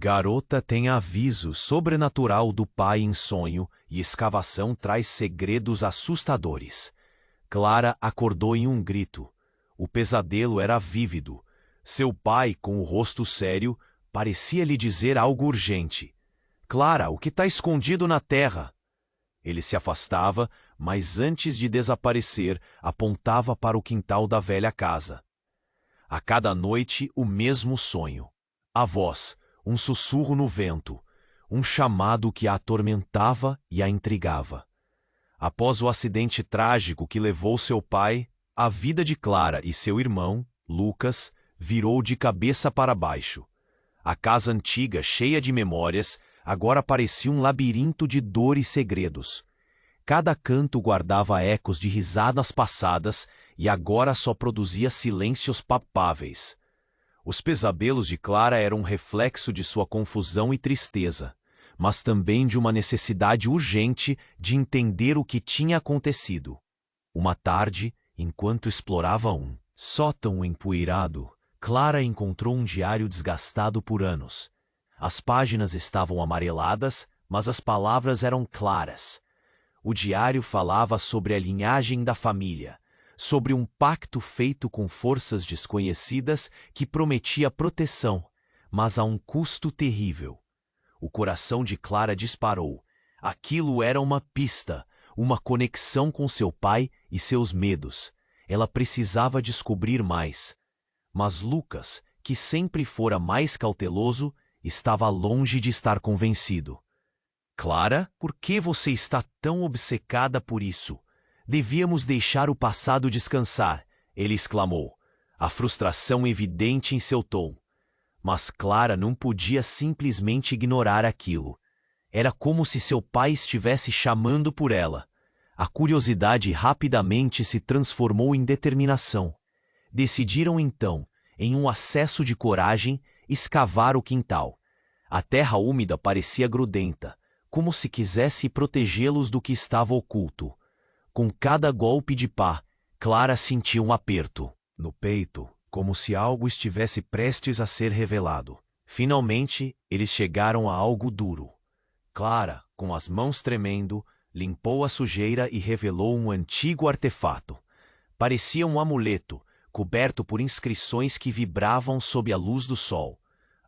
Garota tem aviso sobrenatural do pai em sonho e escavação traz segredos assustadores. Clara acordou em um grito. O pesadelo era vívido. Seu pai, com o rosto sério, parecia lhe dizer algo urgente. Clara, o que está escondido na terra? Ele se afastava, mas antes de desaparecer, apontava para o quintal da velha casa. A cada noite, o mesmo sonho. A voz, um sussurro no vento, um chamado que a atormentava e a intrigava. Após o acidente trágico que levou seu pai, a vida de Clara e seu irmão, Lucas, virou de cabeça para baixo. A casa antiga, cheia de memórias, agora parecia um labirinto de dor e segredos. Cada canto guardava ecos de risadas passadas e agora só produzia silêncios papáveis. Os pesadelos de Clara eram um reflexo de sua confusão e tristeza, mas também de uma necessidade urgente de entender o que tinha acontecido. Uma tarde, enquanto explorava um sótão empoeirado, Clara encontrou um diário desgastado por anos. As páginas estavam amareladas, mas as palavras eram claras. O diário falava sobre a linhagem da família, sobre um pacto feito com forças desconhecidas que prometia proteção, mas a um custo terrível. O coração de Clara disparou. Aquilo era uma pista, uma conexão com seu pai e seus medos. Ela precisava descobrir mais. Mas Lucas, que sempre fora mais cauteloso, estava longe de estar convencido. Clara, por que você está tão obcecada por isso? Devíamos deixar o passado descansar, ele exclamou, a frustração evidente em seu tom. Mas Clara não podia simplesmente ignorar aquilo. Era como se seu pai estivesse chamando por ela. A curiosidade rapidamente se transformou em determinação. Decidiram então, em um acesso de coragem, escavar o quintal. A terra úmida parecia grudenta, como se quisesse protegê-los do que estava oculto. Com cada golpe de pá, Clara sentia um aperto no peito, como se algo estivesse prestes a ser revelado. Finalmente, eles chegaram a algo duro. Clara, com as mãos tremendo, limpou a sujeira e revelou um antigo artefato. Parecia um amuleto, coberto por inscrições que vibravam sob a luz do sol.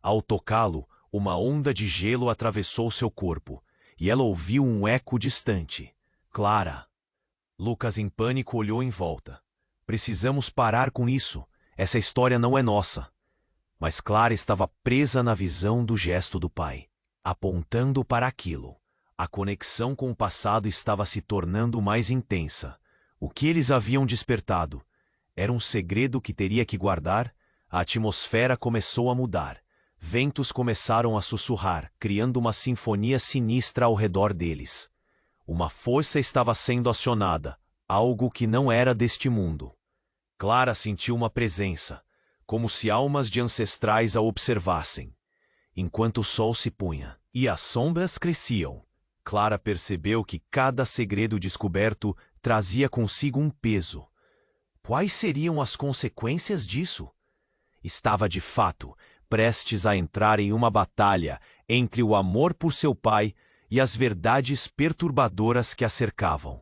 Ao tocá-lo, uma onda de gelo atravessou seu corpo, e ela ouviu um eco distante. Clara. Lucas, em pânico, olhou em volta. Precisamos parar com isso. Essa história não é nossa. Mas Clara estava presa na visão do gesto do pai, apontando para aquilo. A conexão com o passado estava se tornando mais intensa. O que eles haviam despertado? Era um segredo que teria que guardar? A atmosfera começou a mudar. Ventos começaram a sussurrar, criando uma sinfonia sinistra ao redor deles. Uma força estava sendo acionada, algo que não era deste mundo. Clara sentiu uma presença, como se almas de ancestrais a observassem. Enquanto o sol se punha e as sombras cresciam, Clara percebeu que cada segredo descoberto trazia consigo um peso. Quais seriam as consequências disso? Estava de fato prestes a entrar em uma batalha entre o amor por seu pai e as verdades perturbadoras que a cercavam.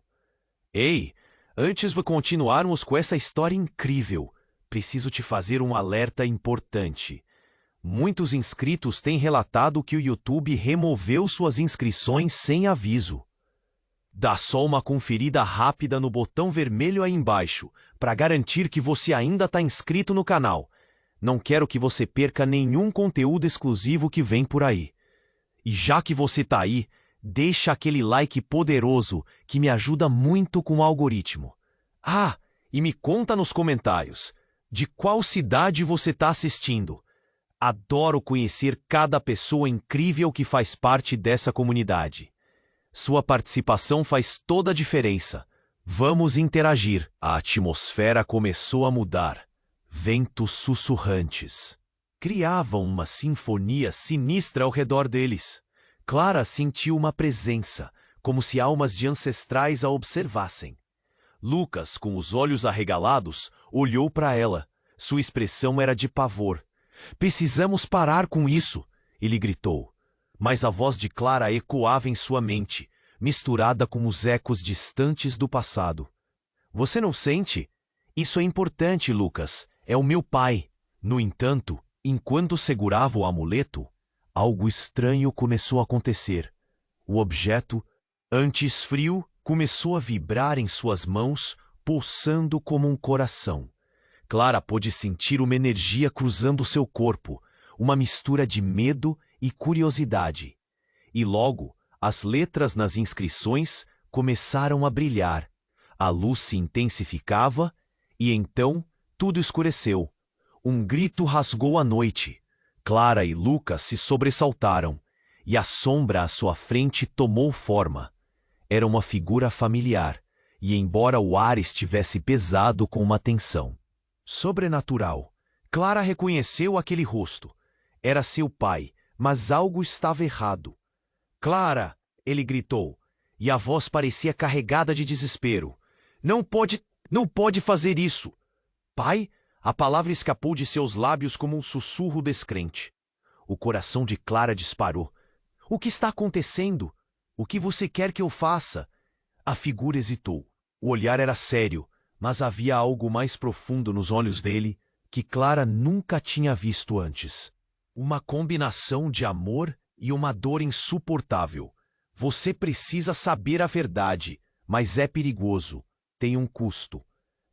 Ei, antes de continuarmos com essa história incrível, preciso te fazer um alerta importante. Muitos inscritos têm relatado que o YouTube removeu suas inscrições sem aviso. Dá só uma conferida rápida no botão vermelho aí embaixo, para garantir que você ainda está inscrito no canal. Não quero que você perca nenhum conteúdo exclusivo que vem por aí. E já que você tá aí, deixa aquele like poderoso que me ajuda muito com o algoritmo. Ah, e me conta nos comentários, de qual cidade você tá assistindo? Adoro conhecer cada pessoa incrível que faz parte dessa comunidade. Sua participação faz toda a diferença. Vamos interagir. A atmosfera começou a mudar. Ventos sussurrantes criavam uma sinfonia sinistra ao redor deles. Clara sentiu uma presença, como se almas de ancestrais a observassem. Lucas, com os olhos arregalados, olhou para ela. Sua expressão era de pavor. Precisamos parar com isso. ele gritou. Mas a voz de Clara ecoava em sua mente, misturada com os ecos distantes do passado. Você não sente? Isso é importante, Lucas. É o meu pai. No entanto, enquanto segurava o amuleto, algo estranho começou a acontecer. O objeto, antes frio, começou a vibrar em suas mãos, pulsando como um coração. Clara pôde sentir uma energia cruzando seu corpo, uma mistura de medo e curiosidade. E logo, as letras nas inscrições começaram a brilhar. A luz se intensificava e então tudo escureceu. Um grito rasgou a noite. Clara e Lucas se sobressaltaram, e a sombra à sua frente tomou forma. Era uma figura familiar, e embora o ar estivesse pesado com uma tensão sobrenatural, Clara reconheceu aquele rosto. Era seu pai, mas algo estava errado. Clara! Ele gritou, e a voz parecia carregada de desespero. Não pode fazer isso! Pai? A palavra escapou de seus lábios como um sussurro descrente. O coração de Clara disparou. O que está acontecendo? O que você quer que eu faça? A figura hesitou. O olhar era sério, mas havia algo mais profundo nos olhos dele que Clara nunca tinha visto antes. Uma combinação de amor e uma dor insuportável. Você precisa saber a verdade, mas é perigoso. Tem um custo.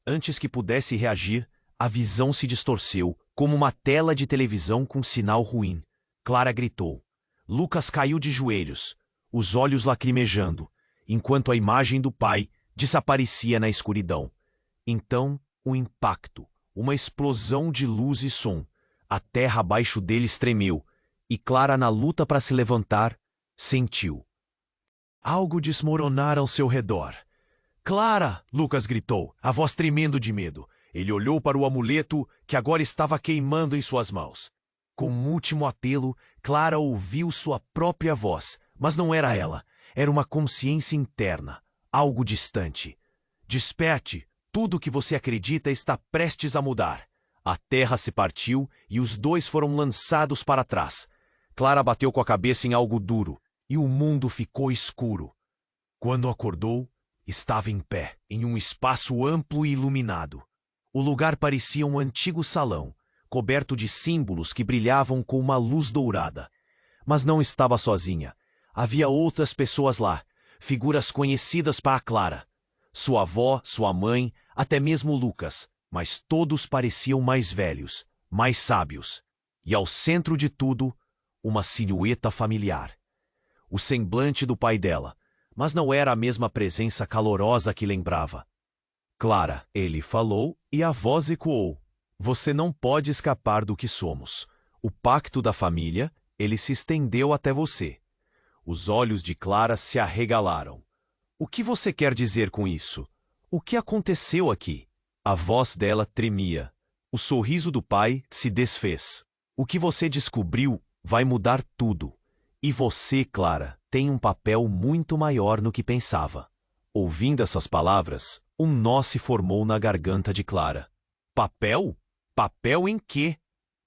Antes que pudesse reagir, a visão se distorceu, como uma tela de televisão com sinal ruim. Clara gritou. Lucas caiu de joelhos, os olhos lacrimejando, enquanto a imagem do pai desaparecia na escuridão. Então, um impacto, uma explosão de luz e som. A terra abaixo deles tremeu, e Clara, na luta para se levantar, sentiu algo desmoronar ao seu redor. Clara! Lucas gritou, a voz tremendo de medo. Ele olhou para o amuleto que agora estava queimando em suas mãos. Com um último apelo, Clara ouviu sua própria voz, mas não era ela. Era uma consciência interna, algo distante. Desperte! Tudo o que você acredita está prestes a mudar. A terra se partiu e os dois foram lançados para trás. Clara bateu com a cabeça em algo duro e o mundo ficou escuro. Quando acordou, estava em pé, em um espaço amplo e iluminado. O lugar parecia um antigo salão, coberto de símbolos que brilhavam com uma luz dourada. Mas não estava sozinha. Havia outras pessoas lá, figuras conhecidas para Clara. Sua avó, sua mãe, até mesmo Lucas, mas todos pareciam mais velhos, mais sábios. E ao centro de tudo, uma silhueta familiar. O semblante do pai dela, mas não era a mesma presença calorosa que lembrava. Clara, ele falou e a voz ecoou. Você não pode escapar do que somos. O pacto da família, ele se estendeu até você. Os olhos de Clara se arregalaram. O que você quer dizer com isso? O que aconteceu aqui? A voz dela tremia. O sorriso do pai se desfez. O que você descobriu vai mudar tudo. E você, Clara, tem um papel muito maior no que pensava. Ouvindo essas palavras, um nó se formou na garganta de Clara. Papel? Papel em quê?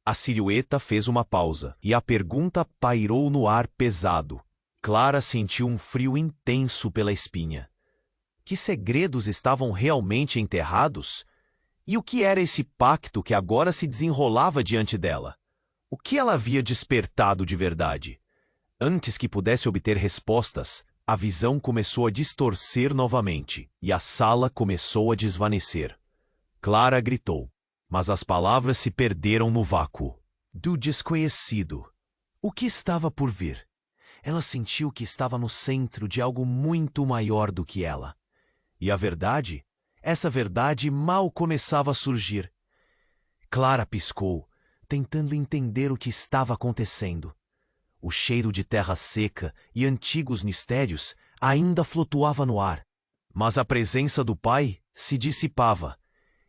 A silhueta fez uma pausa, e a pergunta pairou no ar pesado. Clara sentiu um frio intenso pela espinha. Que segredos estavam realmente enterrados? E o que era esse pacto que agora se desenrolava diante dela? O que ela havia despertado de verdade? Antes que pudesse obter respostas, a visão começou a distorcer novamente, e a sala começou a desvanecer. Clara gritou, mas as palavras se perderam no vácuo do desconhecido. O que estava por vir? Ela sentiu que estava no centro de algo muito maior do que ela. E a verdade? Essa verdade mal começava a surgir. Clara piscou, tentando entender o que estava acontecendo. O cheiro de terra seca e antigos mistérios ainda flutuava no ar. Mas a presença do pai se dissipava,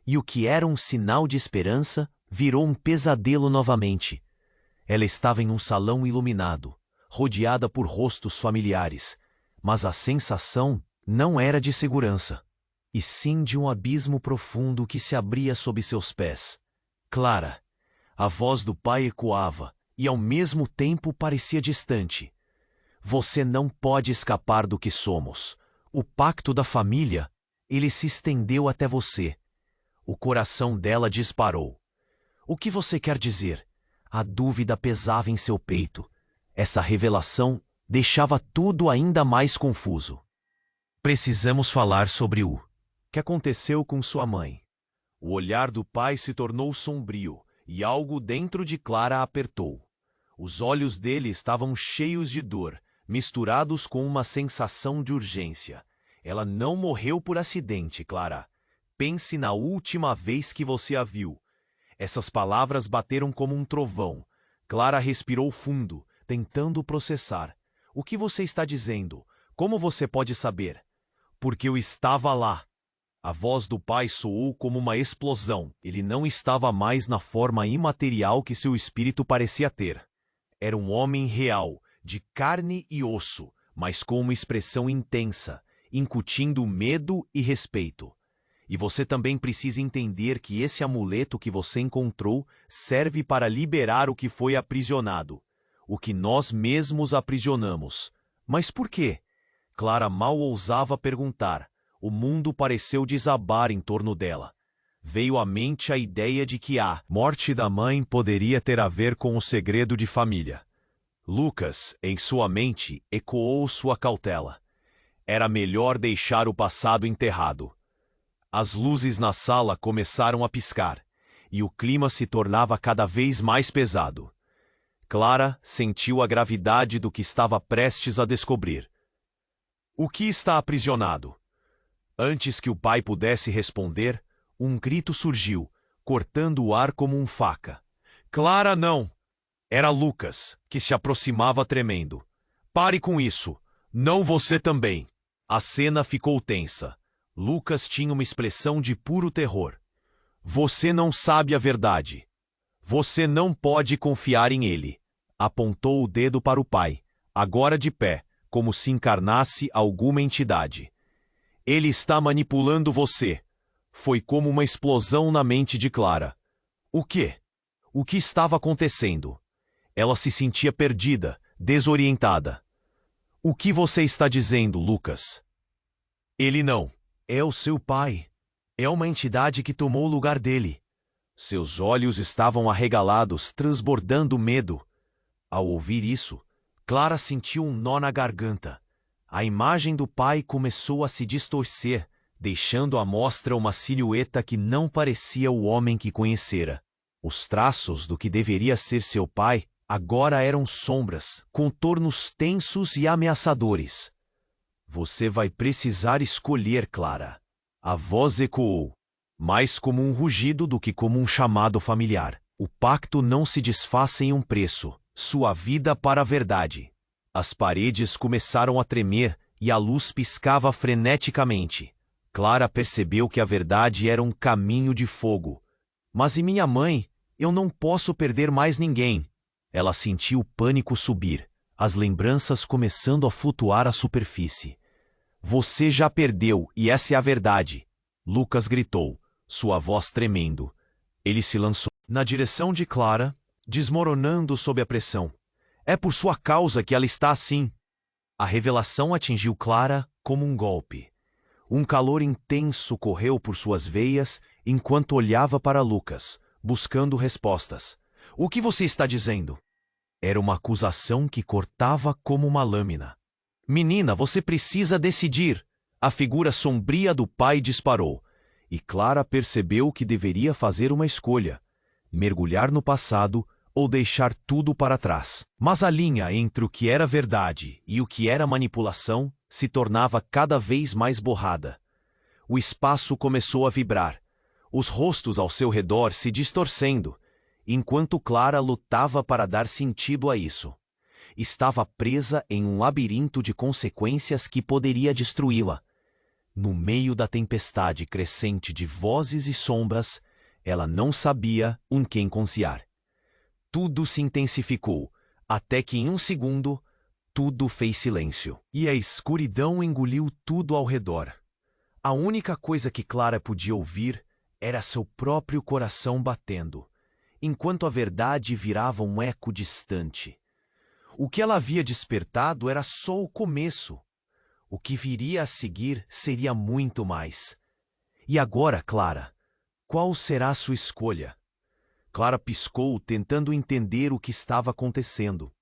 e o que era um sinal de esperança virou um pesadelo novamente. Ela estava em um salão iluminado, rodeada por rostos familiares, mas a sensação não era de segurança, e sim de um abismo profundo que se abria sob seus pés. Clara! A voz do pai ecoava, e ao mesmo tempo parecia distante. Você não pode escapar do que somos. O pacto da família, ele se estendeu até você. O coração dela disparou. O que você quer dizer? A dúvida pesava em seu peito. Essa revelação deixava tudo ainda mais confuso. Precisamos falar sobre o que aconteceu com sua mãe. O olhar do pai se tornou sombrio e algo dentro de Clara apertou. Os olhos dele estavam cheios de dor, misturados com uma sensação de urgência. Ela não morreu por acidente, Clara. Pense na última vez que você a viu. Essas palavras bateram como um trovão. Clara respirou fundo, tentando processar. O que você está dizendo? Como você pode saber? Porque eu estava lá. A voz do pai soou como uma explosão. Ele não estava mais na forma imaterial que seu espírito parecia ter. Era um homem real, de carne e osso, mas com uma expressão intensa, incutindo medo e respeito. E você também precisa entender que esse amuleto que você encontrou serve para liberar o que foi aprisionado, o que nós mesmos aprisionamos. Mas por quê? Clara mal ousava perguntar. O mundo pareceu desabar em torno dela. Veio à mente a ideia de que a morte da mãe poderia ter a ver com o segredo de família. Lucas, em sua mente, ecoou sua cautela. Era melhor deixar o passado enterrado. As luzes na sala começaram a piscar, e o clima se tornava cada vez mais pesado. Clara sentiu a gravidade do que estava prestes a descobrir. O que está aprisionado? Antes que o pai pudesse responder, um grito surgiu, cortando o ar como faca. Clara, não! Era Lucas, que se aproximava tremendo. Pare com isso! Não você também! A cena ficou tensa. Lucas tinha uma expressão de puro terror. Você não sabe a verdade. Você não pode confiar em ele. Apontou o dedo para o pai, agora de pé, como se encarnasse alguma entidade. Ele está manipulando você. Foi como uma explosão na mente de Clara. O quê? O que estava acontecendo? Ela se sentia perdida, desorientada. O que você está dizendo, Lucas? Ele não. É o seu pai. É uma entidade que tomou o lugar dele. Seus olhos estavam arregalados, transbordando medo. Ao ouvir isso, Clara sentiu um nó na garganta. A imagem do pai começou a se distorcer, deixando à mostra uma silhueta que não parecia o homem que conhecera. Os traços do que deveria ser seu pai agora eram sombras, contornos tensos e ameaçadores. Você vai precisar escolher, Clara. A voz ecoou, mais como um rugido do que como um chamado familiar. O pacto não se desfaz em um preço, sua vida para a verdade. As paredes começaram a tremer e a luz piscava freneticamente. Clara percebeu que a verdade era um caminho de fogo. Mas e minha mãe? Eu não posso perder mais ninguém. Ela sentiu o pânico subir, as lembranças começando a flutuar à superfície. Você já perdeu, e essa é a verdade. Lucas gritou, sua voz tremendo. Ele se lançou na direção de Clara, desmoronando sob a pressão. É por sua causa que ela está assim. A revelação atingiu Clara como um golpe. Um calor intenso correu por suas veias enquanto olhava para Lucas, buscando respostas. O que você está dizendo? Era uma acusação que cortava como uma lâmina. Menina, você precisa decidir. A figura sombria do pai disparou, e Clara percebeu que deveria fazer uma escolha: mergulhar no passado ou deixar tudo para trás. Mas a linha entre o que era verdade e o que era manipulação se tornava cada vez mais borrada. O espaço começou a vibrar, os rostos ao seu redor se distorcendo, enquanto Clara lutava para dar sentido a isso. Estava presa em um labirinto de consequências que poderia destruí-la. No meio da tempestade crescente de vozes e sombras, ela não sabia em quem confiar. Tudo se intensificou, até que em um segundo, tudo fez silêncio. E a escuridão engoliu tudo ao redor. A única coisa que Clara podia ouvir era seu próprio coração batendo. enquanto a verdade virava um eco distante. O que ela havia despertado era só o começo. O que viria a seguir seria muito mais. E agora, Clara, qual será a sua escolha? Clara piscou, tentando entender o que estava acontecendo.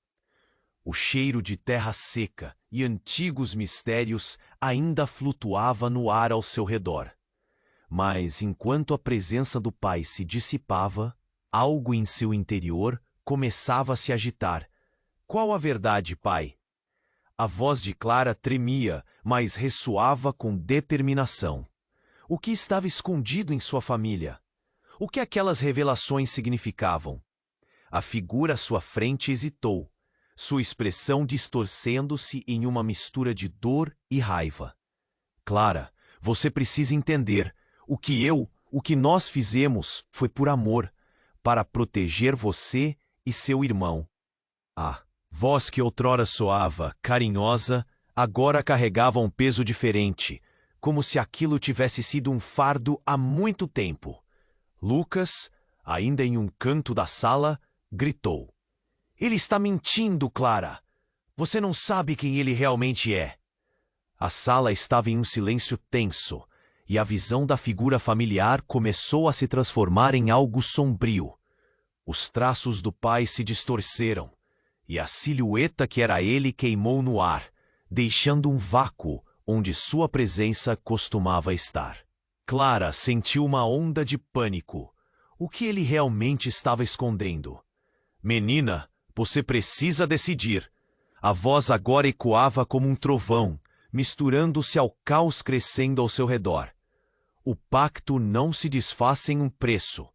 O cheiro de terra seca e antigos mistérios ainda flutuava no ar ao seu redor. Mas, enquanto a presença do pai se dissipava, algo em seu interior começava a se agitar. Qual a verdade, pai? A voz de Clara tremia, mas ressoava com determinação. O que estava escondido em sua família? O que aquelas revelações significavam? A figura à sua frente hesitou, sua expressão distorcendo-se em uma mistura de dor e raiva. Clara, você precisa entender. O que nós fizemos foi por amor, para proteger você e seu irmão. A voz que outrora soava, carinhosa, agora carregava um peso diferente, como se aquilo tivesse sido um fardo há muito tempo. Lucas, ainda em um canto da sala, gritou. Ele está mentindo, Clara. Você não sabe quem ele realmente é. A sala estava em um silêncio tenso, e a visão da figura familiar começou a se transformar em algo sombrio. Os traços do pai se distorceram, e a silhueta que era ele queimou no ar, deixando um vácuo onde sua presença costumava estar. Clara sentiu uma onda de pânico. O que ele realmente estava escondendo? Menina, você precisa decidir. A voz agora ecoava como um trovão, misturando-se ao caos crescendo ao seu redor. O pacto não se desfaz em um preço.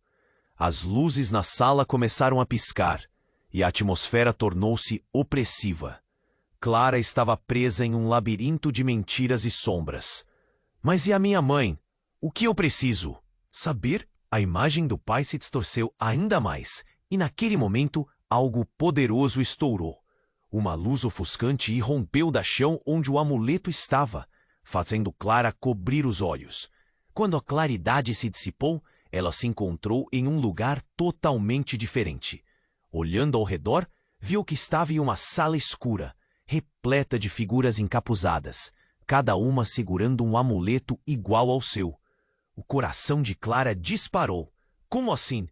As luzes na sala começaram a piscar, e a atmosfera tornou-se opressiva. Clara estava presa em um labirinto de mentiras e sombras. Mas e a minha mãe? O que eu preciso? Saber? A imagem do pai se distorceu ainda mais, e naquele momento algo poderoso estourou. Uma luz ofuscante irrompeu da chão onde o amuleto estava, fazendo Clara cobrir os olhos. Quando a claridade se dissipou, ela se encontrou em um lugar totalmente diferente. Olhando ao redor, viu que estava em uma sala escura, repleta de figuras encapuzadas, cada uma segurando um amuleto igual ao seu. O coração de Clara disparou. Como assim?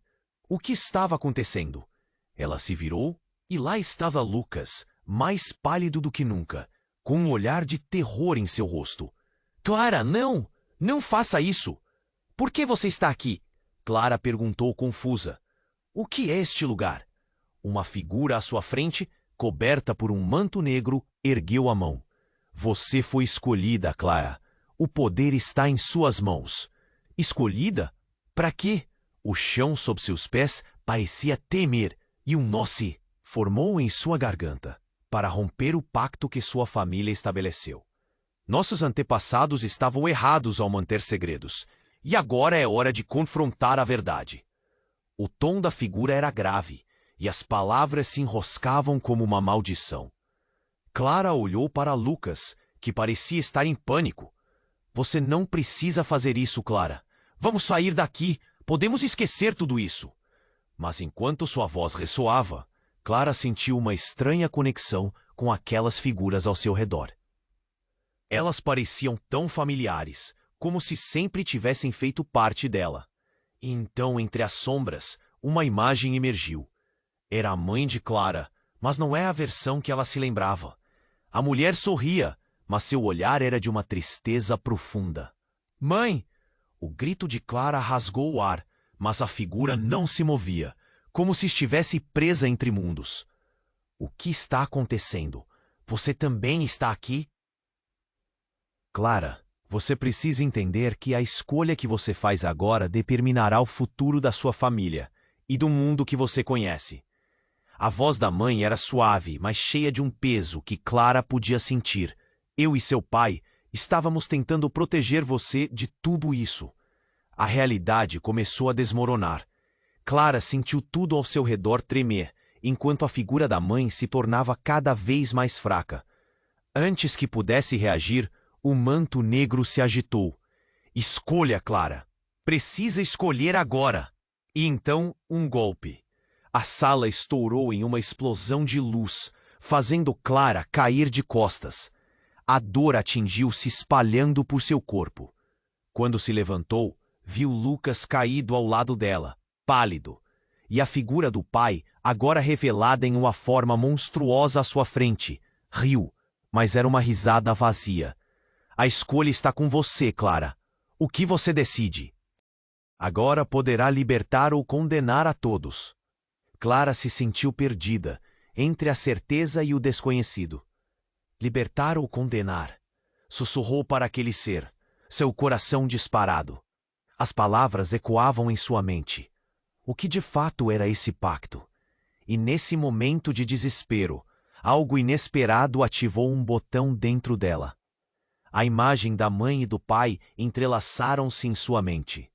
O que estava acontecendo? Ela se virou e lá estava Lucas, mais pálido do que nunca, com um olhar de terror em seu rosto. Clara, não! Não faça isso! Por que você está aqui? Clara perguntou confusa. O que é este lugar? Uma figura à sua frente, coberta por um manto negro, ergueu a mão. Você foi escolhida, Clara. O poder está em suas mãos. Escolhida? Para quê? O chão sob seus pés parecia temer e um nó se formou em sua garganta para romper o pacto que sua família estabeleceu. Nossos antepassados estavam errados ao manter segredos, e agora é hora de confrontar a verdade. O tom da figura era grave, e as palavras se enroscavam como uma maldição. Clara olhou para Lucas, que parecia estar em pânico. Você não precisa fazer isso, Clara. Vamos sair daqui. Podemos esquecer tudo isso. Mas enquanto sua voz ressoava, Clara sentiu uma estranha conexão com aquelas figuras ao seu redor. Elas pareciam tão familiares, como se sempre tivessem feito parte dela. E então, entre as sombras, uma imagem emergiu. Era a mãe de Clara, mas não é a versão que ela se lembrava. A mulher sorria, mas seu olhar era de uma tristeza profunda. Mãe! O grito de Clara rasgou o ar, mas a figura não se movia, como se estivesse presa entre mundos. O que está acontecendo? Você também está aqui? Clara, você precisa entender que a escolha que você faz agora determinará o futuro da sua família e do mundo que você conhece. A voz da mãe era suave, mas cheia de um peso que Clara podia sentir. Eu e seu pai estávamos tentando proteger você de tudo isso. A realidade começou a desmoronar. Clara sentiu tudo ao seu redor tremer, enquanto a figura da mãe se tornava cada vez mais fraca. Antes que pudesse reagir, o manto negro se agitou. Escolha, Clara. Precisa escolher agora. E então, um golpe. A sala estourou em uma explosão de luz, fazendo Clara cair de costas. A dor atingiu se espalhando por seu corpo. Quando se levantou, viu Lucas caído ao lado dela, pálido, e a figura do pai, agora revelada em uma forma monstruosa à sua frente. Riu, mas era uma risada vazia. A escolha está com você, Clara. O que você decide? Agora poderá libertar ou condenar a todos. Clara se sentiu perdida, entre a certeza e o desconhecido. Libertar ou condenar? Sussurrou para aquele ser, seu coração disparado. As palavras ecoavam em sua mente. O que de fato era esse pacto? E nesse momento de desespero, algo inesperado ativou um botão dentro dela. A imagem da mãe e do pai entrelaçaram-se em sua mente.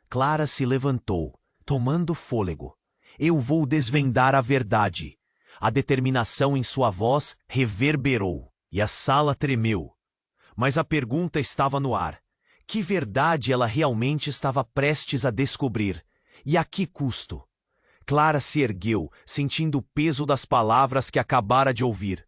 Clara se levantou, tomando fôlego. Eu vou desvendar a verdade. A determinação em sua voz reverberou, e a sala tremeu. Mas a pergunta estava no ar. Que verdade ela realmente estava prestes a descobrir? E a que custo? Clara se ergueu, sentindo o peso das palavras que acabara de ouvir.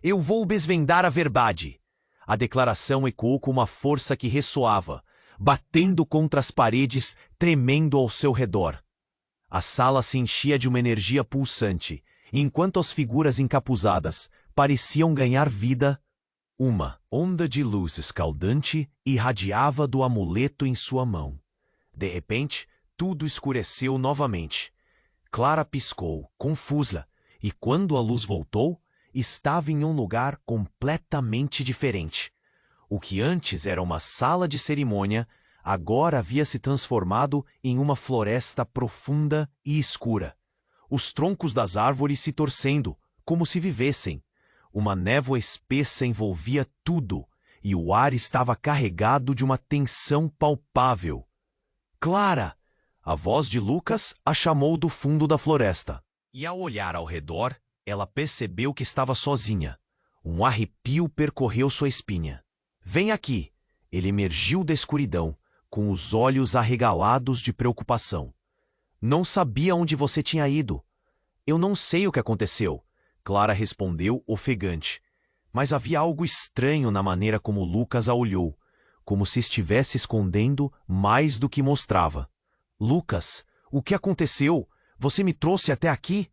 Eu vou desvendar a verdade. A declaração ecoou com uma força que ressoava, batendo contra as paredes, tremendo ao seu redor. A sala se enchia de uma energia pulsante, enquanto as figuras encapuzadas pareciam ganhar vida. Uma onda de luz escaldante irradiava do amuleto em sua mão. De repente, tudo escureceu novamente. Clara piscou, confusa, e quando a luz voltou, estava em um lugar completamente diferente. O que antes era uma sala de cerimônia, agora havia se transformado em uma floresta profunda e escura. Os troncos das árvores se torcendo, como se vivessem. Uma névoa espessa envolvia tudo, e o ar estava carregado de uma tensão palpável. Clara! A voz de Lucas a chamou do fundo da floresta. E ao olhar ao redor, ela percebeu que estava sozinha. Um arrepio percorreu sua espinha. Vem aqui! Ele emergiu da escuridão, com os olhos arregalados de preocupação. Não sabia onde você tinha ido. Eu não sei o que aconteceu, Clara respondeu ofegante. Mas havia algo estranho na maneira como Lucas a olhou, como se estivesse escondendo mais do que mostrava. Lucas, o que aconteceu? Você me trouxe até aqui?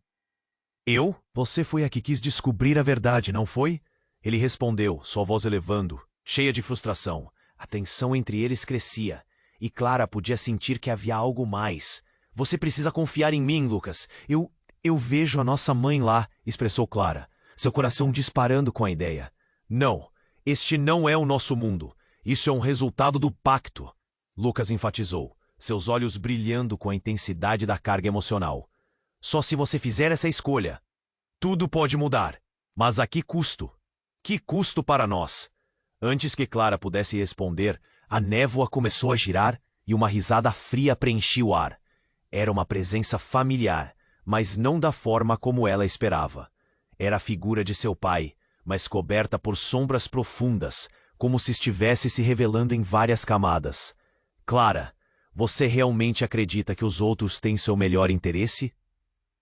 Eu? Você foi a que quis descobrir a verdade, não foi? Ele respondeu, sua voz elevando, cheia de frustração. A tensão entre eles crescia, e Clara podia sentir que havia algo mais. Você precisa confiar em mim, Lucas. Eu vejo a nossa mãe lá, expressou Clara, seu coração disparando com a ideia. Não, este não é o nosso mundo. Isso é um resultado do pacto, Lucas enfatizou, seus olhos brilhando com a intensidade da carga emocional. Só se você fizer essa escolha. Tudo pode mudar. Mas a que custo? Que custo para nós? Antes que Clara pudesse responder, a névoa começou a girar e uma risada fria preenchia o ar. Era uma presença familiar, mas não da forma como ela esperava. Era a figura de seu pai, mas coberta por sombras profundas, como se estivesse se revelando em várias camadas. Clara, você realmente acredita que os outros têm seu melhor interesse?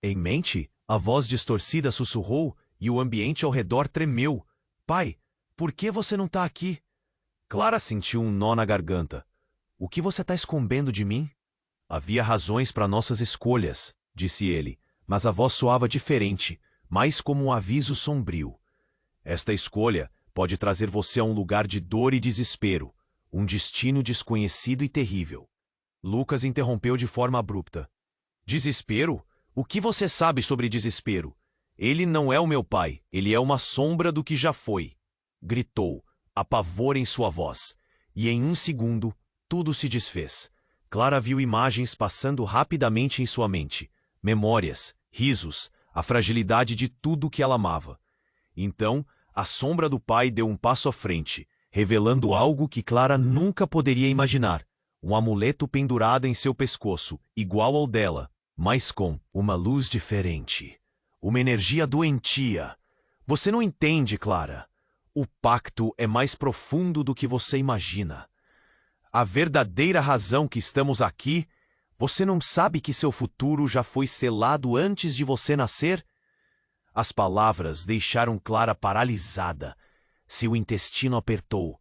Em mente, a voz distorcida sussurrou e o ambiente ao redor tremeu. Pai, por que você não está aqui? Clara sentiu um nó na garganta. O que você está escondendo de mim? Havia razões para nossas escolhas, disse ele, mas a voz soava diferente, mais como um aviso sombrio. Esta escolha pode trazer você a um lugar de dor e desespero, um destino desconhecido e terrível. Lucas interrompeu de forma abrupta. Desespero? O que você sabe sobre desespero? Ele não é o meu pai, ele é uma sombra do que já foi. Gritou, apavor em sua voz. E em um segundo, tudo se desfez. Clara viu imagens passando rapidamente em sua mente. Memórias, risos, a fragilidade de tudo que ela amava. Então, a sombra do pai deu um passo à frente, revelando algo que Clara nunca poderia imaginar. Um amuleto pendurado em seu pescoço, igual ao dela, mas com uma luz diferente. Uma energia doentia. Você não entende, Clara. O pacto é mais profundo do que você imagina. A verdadeira razão que estamos aqui, Você não sabe que seu futuro já foi selado antes de você nascer? As palavras deixaram Clara paralisada. Seu intestino apertou.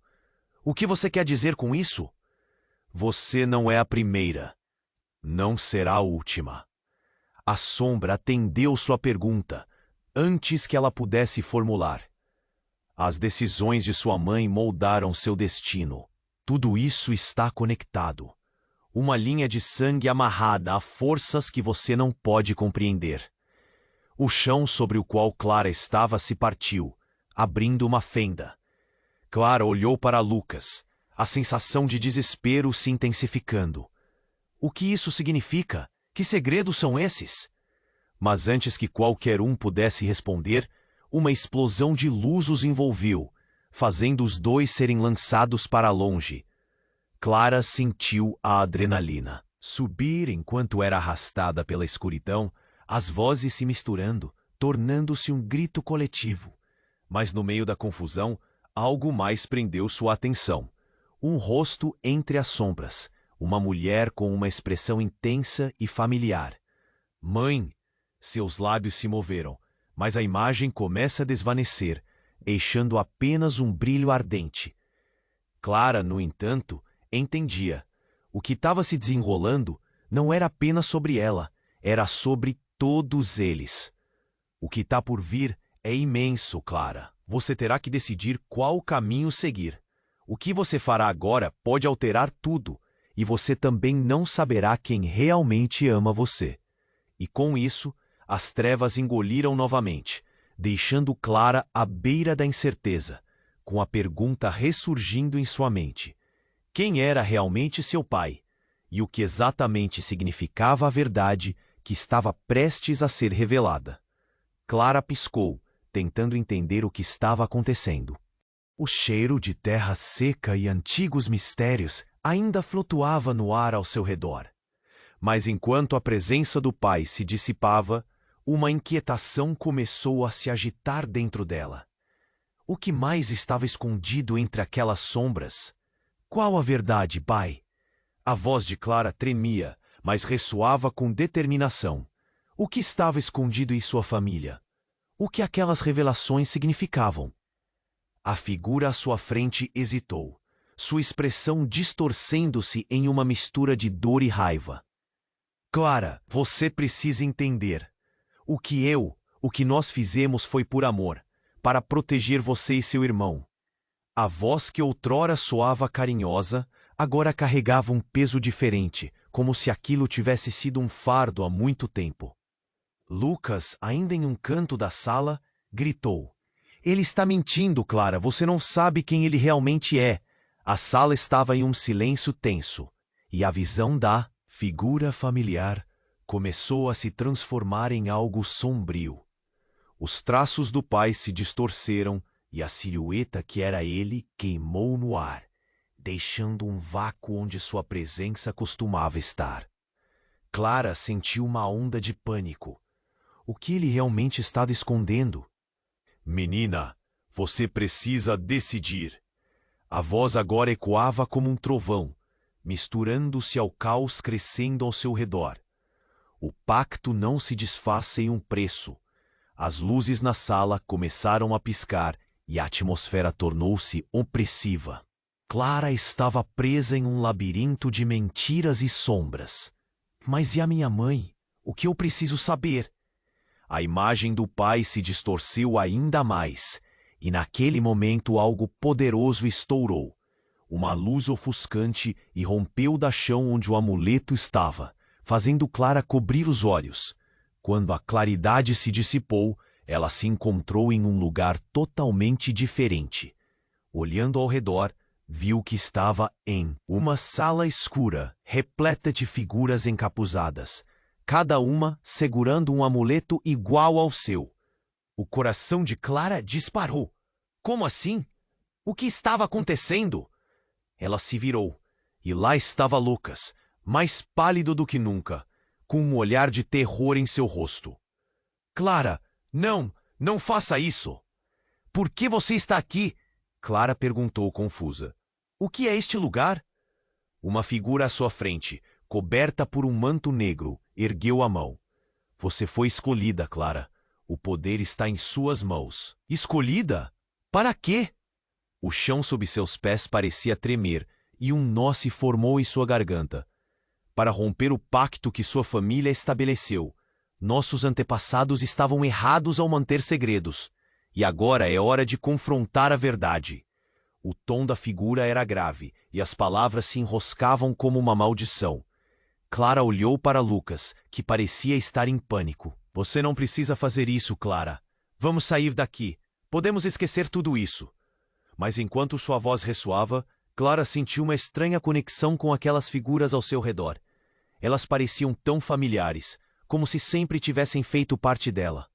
O que você quer dizer com isso? Você não é a primeira. Não será a última. A sombra atendeu sua pergunta, antes que ela pudesse formular. As decisões de sua mãe moldaram seu destino. Tudo isso está conectado. Uma linha de sangue amarrada a forças que você não pode compreender. O chão sobre o qual Clara estava se partiu, abrindo uma fenda. Clara olhou para Lucas, a sensação de desespero se intensificando. O que isso significa? Que segredos são esses? Mas antes que qualquer um pudesse responder, uma explosão de luz os envolveu, fazendo os dois serem lançados para longe. Clara sentiu a adrenalina subir enquanto era arrastada pela escuridão, as vozes se misturando, tornando-se um grito coletivo. Mas no meio da confusão, algo mais prendeu sua atenção. Um rosto entre as sombras, uma mulher com uma expressão intensa e familiar. Mãe! Seus lábios se moveram, mas a imagem começa a desvanecer, deixando apenas um brilho ardente. Clara, no entanto, entendia. O que estava se desenrolando não era apenas sobre ela, era sobre todos eles. O que está por vir é imenso, Clara. Você terá que decidir qual caminho seguir. O que você fará agora pode alterar tudo, e você também não saberá quem realmente ama você. E com isso, as trevas engoliram novamente, deixando Clara à beira da incerteza, com a pergunta ressurgindo em sua mente. Quem era realmente seu pai? E o que exatamente significava a verdade que estava prestes a ser revelada? Clara piscou, tentando entender o que estava acontecendo. O cheiro de terra seca e antigos mistérios ainda flutuava no ar ao seu redor. Mas enquanto a presença do pai se dissipava, uma inquietação começou a se agitar dentro dela. O que mais estava escondido entre aquelas sombras? Qual a verdade, pai? A voz de Clara tremia, mas ressoava com determinação. O que estava escondido em sua família? O que aquelas revelações significavam? A figura à sua frente hesitou, sua expressão distorcendo-se em uma mistura de dor e raiva. Clara, você precisa entender. O que nós fizemos foi por amor, para proteger você e seu irmão. A voz que outrora soava carinhosa, agora carregava um peso diferente, como se aquilo tivesse sido um fardo há muito tempo. Lucas, ainda em um canto da sala, gritou. Ele está mentindo, Clara, você não sabe quem ele realmente é. A sala estava em um silêncio tenso, e a visão da figura familiar começou a se transformar em algo sombrio. Os traços do pai se distorceram e a silhueta que era ele queimou no ar, deixando um vácuo onde sua presença costumava estar. Clara sentiu uma onda de pânico. O que ele realmente estava escondendo? Menina, você precisa decidir. A voz agora ecoava como um trovão, misturando-se ao caos crescendo ao seu redor. O pacto não se desfaz sem um preço. As luzes na sala começaram a piscar e a atmosfera tornou-se opressiva. Clara estava presa em um labirinto de mentiras e sombras. Mas e a minha mãe? O que eu preciso saber? A imagem do pai se distorceu ainda mais, e naquele momento algo poderoso estourou. Uma luz ofuscante irrompeu da chão onde o amuleto estava, fazendo Clara cobrir os olhos. Quando a claridade se dissipou, ela se encontrou em um lugar totalmente diferente. Olhando ao redor, viu que estava em uma sala escura, repleta de figuras encapuzadas, cada uma segurando um amuleto igual ao seu. O coração de Clara disparou. Como assim? O que estava acontecendo? Ela se virou, e lá estava Lucas, mais pálido do que nunca, com um olhar de terror em seu rosto. Clara, não faça isso! Por que você está aqui? Clara perguntou confusa. O que é este lugar? Uma figura à sua frente, coberta por um manto negro, ergueu a mão. Você foi escolhida, Clara. O poder está em suas mãos. Escolhida? Para quê? O chão sob seus pés parecia tremer e um nó se formou em sua garganta. Para romper o pacto que sua família estabeleceu. Nossos antepassados estavam errados ao manter segredos. E agora é hora de confrontar a verdade. O tom da figura era grave e as palavras se enroscavam como uma maldição. Clara olhou para Lucas, que parecia estar em pânico. Você não precisa fazer isso, Clara. Vamos sair daqui. Podemos esquecer tudo isso. Mas enquanto sua voz ressoava, Clara sentiu uma estranha conexão com aquelas figuras ao seu redor. Elas pareciam tão familiares, como se sempre tivessem feito parte dela.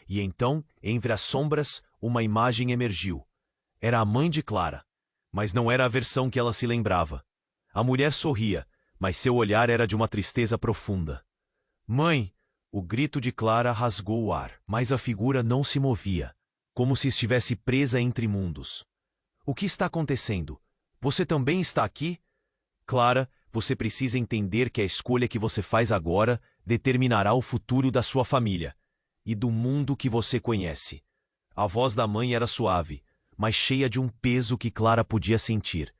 E então, entre as sombras, uma imagem emergiu. Era a mãe de Clara, mas não era a versão que ela se lembrava. A mulher sorria, mas seu olhar era de uma tristeza profunda. Mãe! O grito de Clara rasgou o ar, mas a figura não se movia, como se estivesse presa entre mundos. O que está acontecendo? Você também está aqui? Clara, você precisa entender que a escolha que você faz agora determinará o futuro da sua família e do mundo que você conhece. A voz da mãe era suave, mas cheia de um peso que Clara podia sentir.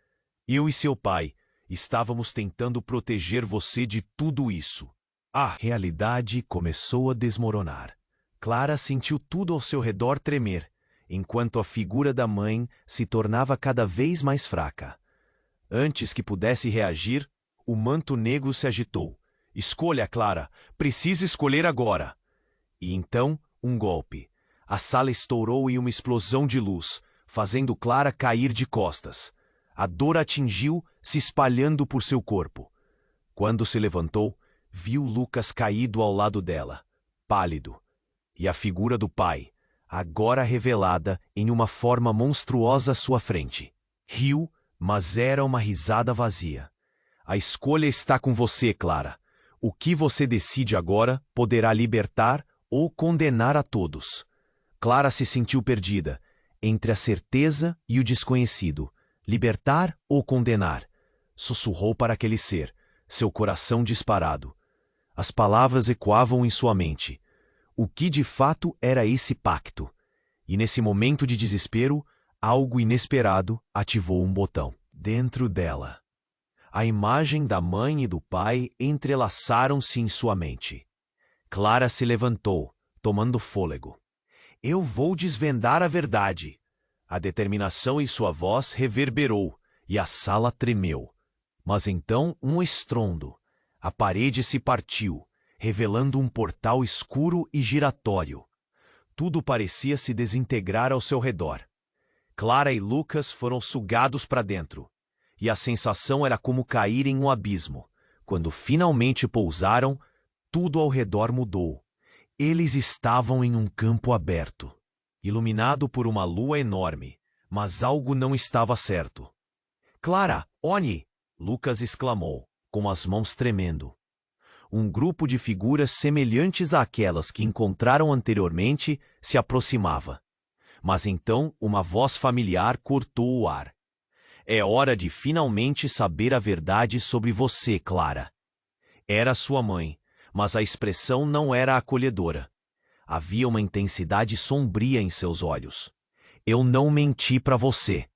Eu e seu pai estávamos tentando proteger você de tudo isso. A realidade começou a desmoronar. Clara sentiu tudo ao seu redor tremer, enquanto a figura da mãe se tornava cada vez mais fraca. Antes que pudesse reagir, o manto negro se agitou. Escolha, Clara. Precisa escolher agora. E então, um golpe. A sala estourou em uma explosão de luz, fazendo Clara cair de costas. A dor atingiu, se espalhando por seu corpo. Quando se levantou, viu Lucas caído ao lado dela, pálido. E a figura do pai, agora revelada em uma forma monstruosa à sua frente. Riu, mas era uma risada vazia. A escolha está com você, Clara. O que você decide agora poderá libertar ou condenar a todos. Clara se sentiu perdida, entre a certeza e o desconhecido. Libertar ou condenar? Sussurrou para aquele ser, seu coração disparado. As palavras ecoavam em sua mente. O que de fato era esse pacto? E nesse momento de desespero, algo inesperado ativou um botão. Dentro dela, a imagem da mãe e do pai entrelaçaram-se em sua mente. Clara se levantou, tomando fôlego. Eu vou desvendar a verdade. A determinação em sua voz reverberou e a sala tremeu. Mas então um estrondo. A parede se partiu, revelando um portal escuro e giratório. Tudo parecia se desintegrar ao seu redor. Clara e Lucas foram sugados para dentro, e a sensação era como cair em um abismo. Quando finalmente pousaram, tudo ao redor mudou. Eles estavam em um campo aberto, iluminado por uma lua enorme, mas algo não estava certo. Clara, olhe! Lucas exclamou, com as mãos tremendo. Um grupo de figuras semelhantes àquelas que encontraram anteriormente se aproximava. Mas então uma voz familiar cortou o ar. É hora de finalmente saber a verdade sobre você, Clara. Era sua mãe, mas a expressão não era acolhedora. Havia uma intensidade sombria em seus olhos. Eu não menti para você.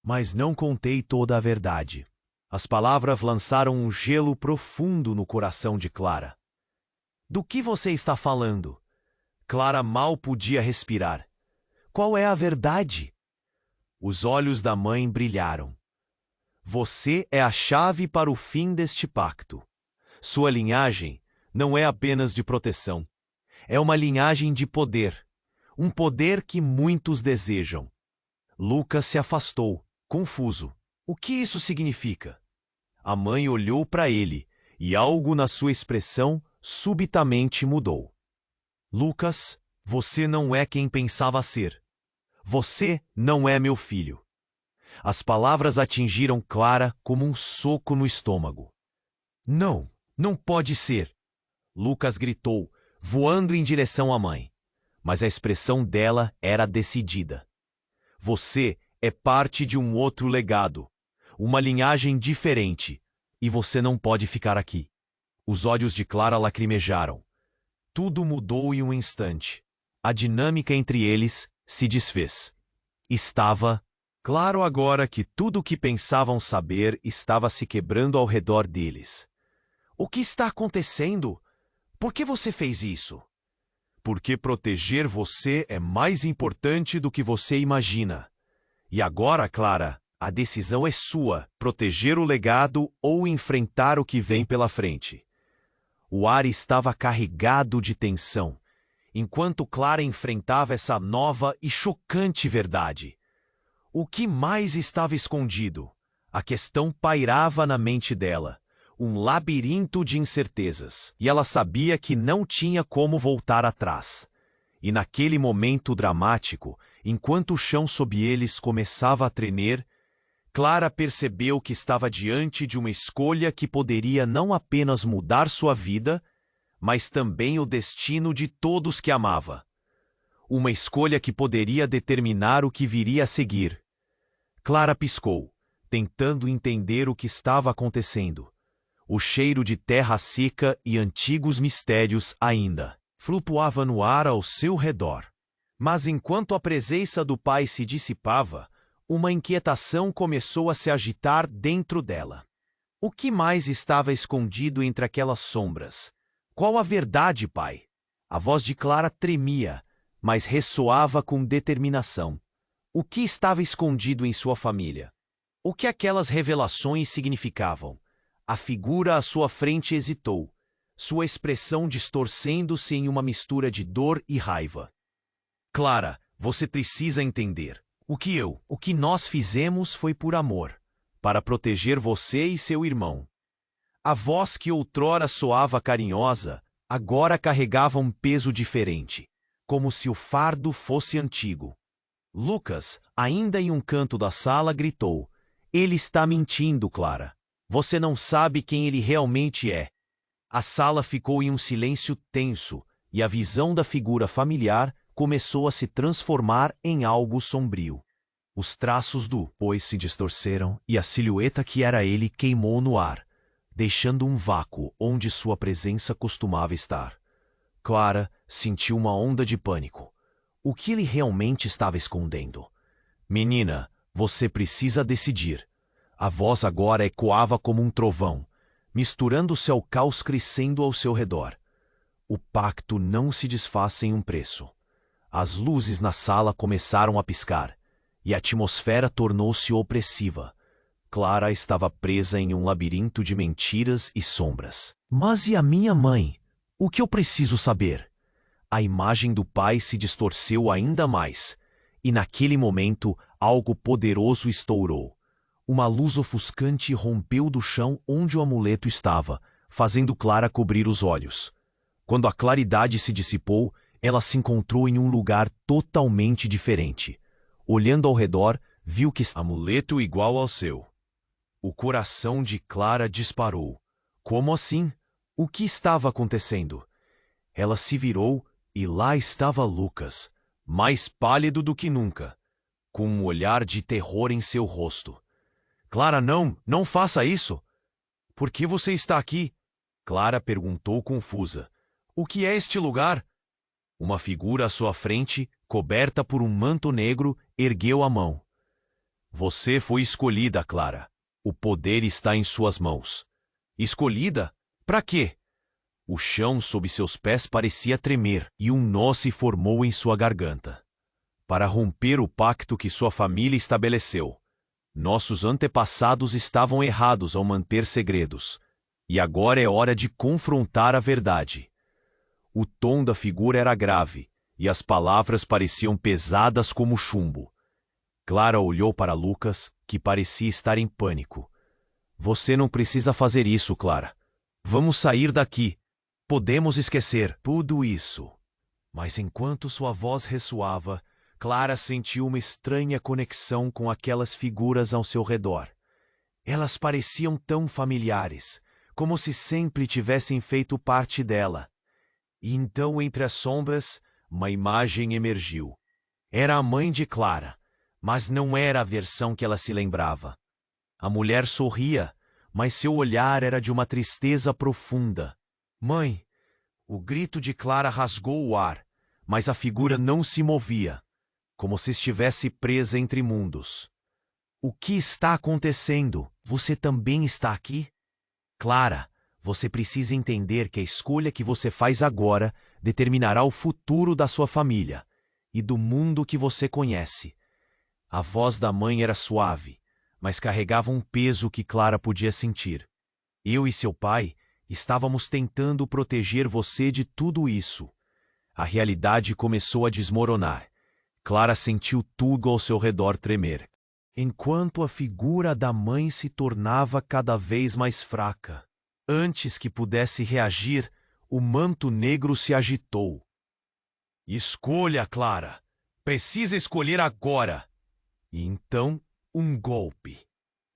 Mas não contei toda a verdade. As palavras lançaram um gelo profundo no coração de Clara. Do que você está falando? Clara mal podia respirar. Qual é a verdade? Os olhos da mãe brilharam. Você é a chave para o fim deste pacto. Sua linhagem não é apenas de proteção. É uma linhagem de poder. Um poder que muitos desejam. Lucas se afastou, confuso. O que isso significa? A mãe olhou para ele e algo na sua expressão subitamente mudou. Lucas, você não é quem pensava ser. Você não é meu filho. As palavras atingiram Clara como um soco no estômago. Não, não pode ser! Lucas gritou, voando em direção à mãe. Mas a expressão dela era decidida. Você é parte de um outro legado, uma linhagem diferente, E você não pode ficar aqui. Os olhos de Clara lacrimejaram. Tudo mudou em um instante. A dinâmica entre eles se desfez. Estava claro agora que tudo o que pensavam saber estava se quebrando ao redor deles. O que está acontecendo? Por que você fez isso? Porque proteger você é mais importante do que você imagina. E agora, Clara, a decisão é sua: proteger o legado ou enfrentar o que vem pela frente. O ar estava carregado de tensão, enquanto Clara enfrentava essa nova e chocante verdade. O que mais estava escondido? A questão pairava na mente dela, um labirinto de incertezas, e ela sabia que não tinha como voltar atrás. E naquele momento dramático, enquanto o chão sob eles começava a tremer, Clara percebeu que estava diante de uma escolha que poderia não apenas mudar sua vida, mas também o destino de todos que amava. Uma escolha que poderia determinar o que viria a seguir. Clara piscou, tentando entender o que estava acontecendo. O cheiro de terra seca e antigos mistérios ainda flutuava no ar ao seu redor. Mas enquanto a presença do pai se dissipava, uma inquietação começou a se agitar dentro dela. O que mais estava escondido entre aquelas sombras? Qual a verdade, pai? A voz de Clara tremia, mas ressoava com determinação. O que estava escondido em sua família? O que aquelas revelações significavam? A figura à sua frente hesitou, sua expressão distorcendo-se em uma mistura de dor e raiva. Clara, você precisa entender. O que nós fizemos foi por amor, para proteger você e seu irmão. A voz que outrora soava carinhosa, agora carregava um peso diferente, como se o fardo fosse antigo. Lucas, ainda em um canto da sala, gritou: "Ele está mentindo, Clara. Você não sabe quem ele realmente é." A sala ficou em um silêncio tenso, e a visão da figura familiar começou a se transformar em algo sombrio. Os traços do pois se distorceram e a silhueta que era ele queimou no ar, deixando um vácuo onde sua presença costumava estar. Clara sentiu uma onda de pânico. O que ele realmente estava escondendo? "Menina, você precisa decidir." A voz agora ecoava como um trovão, misturando-se ao caos crescendo ao seu redor. O pacto não se desfaz sem um preço. As luzes na sala começaram a piscar, e a atmosfera tornou-se opressiva. Clara estava presa em um labirinto de mentiras e sombras. "Mas e a minha mãe? O que eu preciso saber?" A imagem do pai se distorceu ainda mais, e naquele momento algo poderoso estourou. Uma luz ofuscante rompeu do chão onde o amuleto estava, fazendo Clara cobrir os olhos. Quando a claridade se dissipou, ela se encontrou em um lugar totalmente diferente. Olhando ao redor, viu que amuleto igual ao seu. O coração de Clara disparou. Como assim? O que estava acontecendo? Ela se virou e lá estava Lucas, mais pálido do que nunca, com um olhar de terror em seu rosto. "Clara, não faça isso!" "Por que você está aqui?" Clara perguntou confusa. "O que é este lugar?" Uma figura à sua frente, coberta por um manto negro, ergueu a mão. "Você foi escolhida, Clara. O poder está em suas mãos." "Escolhida? Para quê?" O chão sob seus pés parecia tremer e um nó se formou em sua garganta. "Para romper o pacto que sua família estabeleceu. Nossos antepassados estavam errados ao manter segredos, e agora é hora de confrontar a verdade." O tom da figura era grave, e as palavras pareciam pesadas como chumbo. Clara olhou para Lucas, que parecia estar em pânico. "Você não precisa fazer isso, Clara. Vamos sair daqui. Podemos esquecer tudo isso." Mas enquanto sua voz ressoava, Clara sentiu uma estranha conexão com aquelas figuras ao seu redor. Elas pareciam tão familiares, como se sempre tivessem feito parte dela. E então, entre as sombras, uma imagem emergiu. Era a mãe de Clara, mas não era a versão que ela se lembrava. A mulher sorria, mas seu olhar era de uma tristeza profunda. Mãe! O grito de Clara rasgou o ar, mas a figura não se movia, como se estivesse presa entre mundos. O que está acontecendo? Você também está aqui? Clara, você precisa entender que a escolha que você faz agora determinará o futuro da sua família e do mundo que você conhece. A voz da mãe era suave, mas carregava um peso que Clara podia sentir. Eu e seu pai estávamos tentando proteger você de tudo isso. A realidade começou a desmoronar. Clara sentiu tudo ao seu redor tremer, enquanto a figura da mãe se tornava cada vez mais fraca. Antes que pudesse reagir, o manto negro se agitou. Escolha, Clara! Precisa escolher agora! E então, um golpe.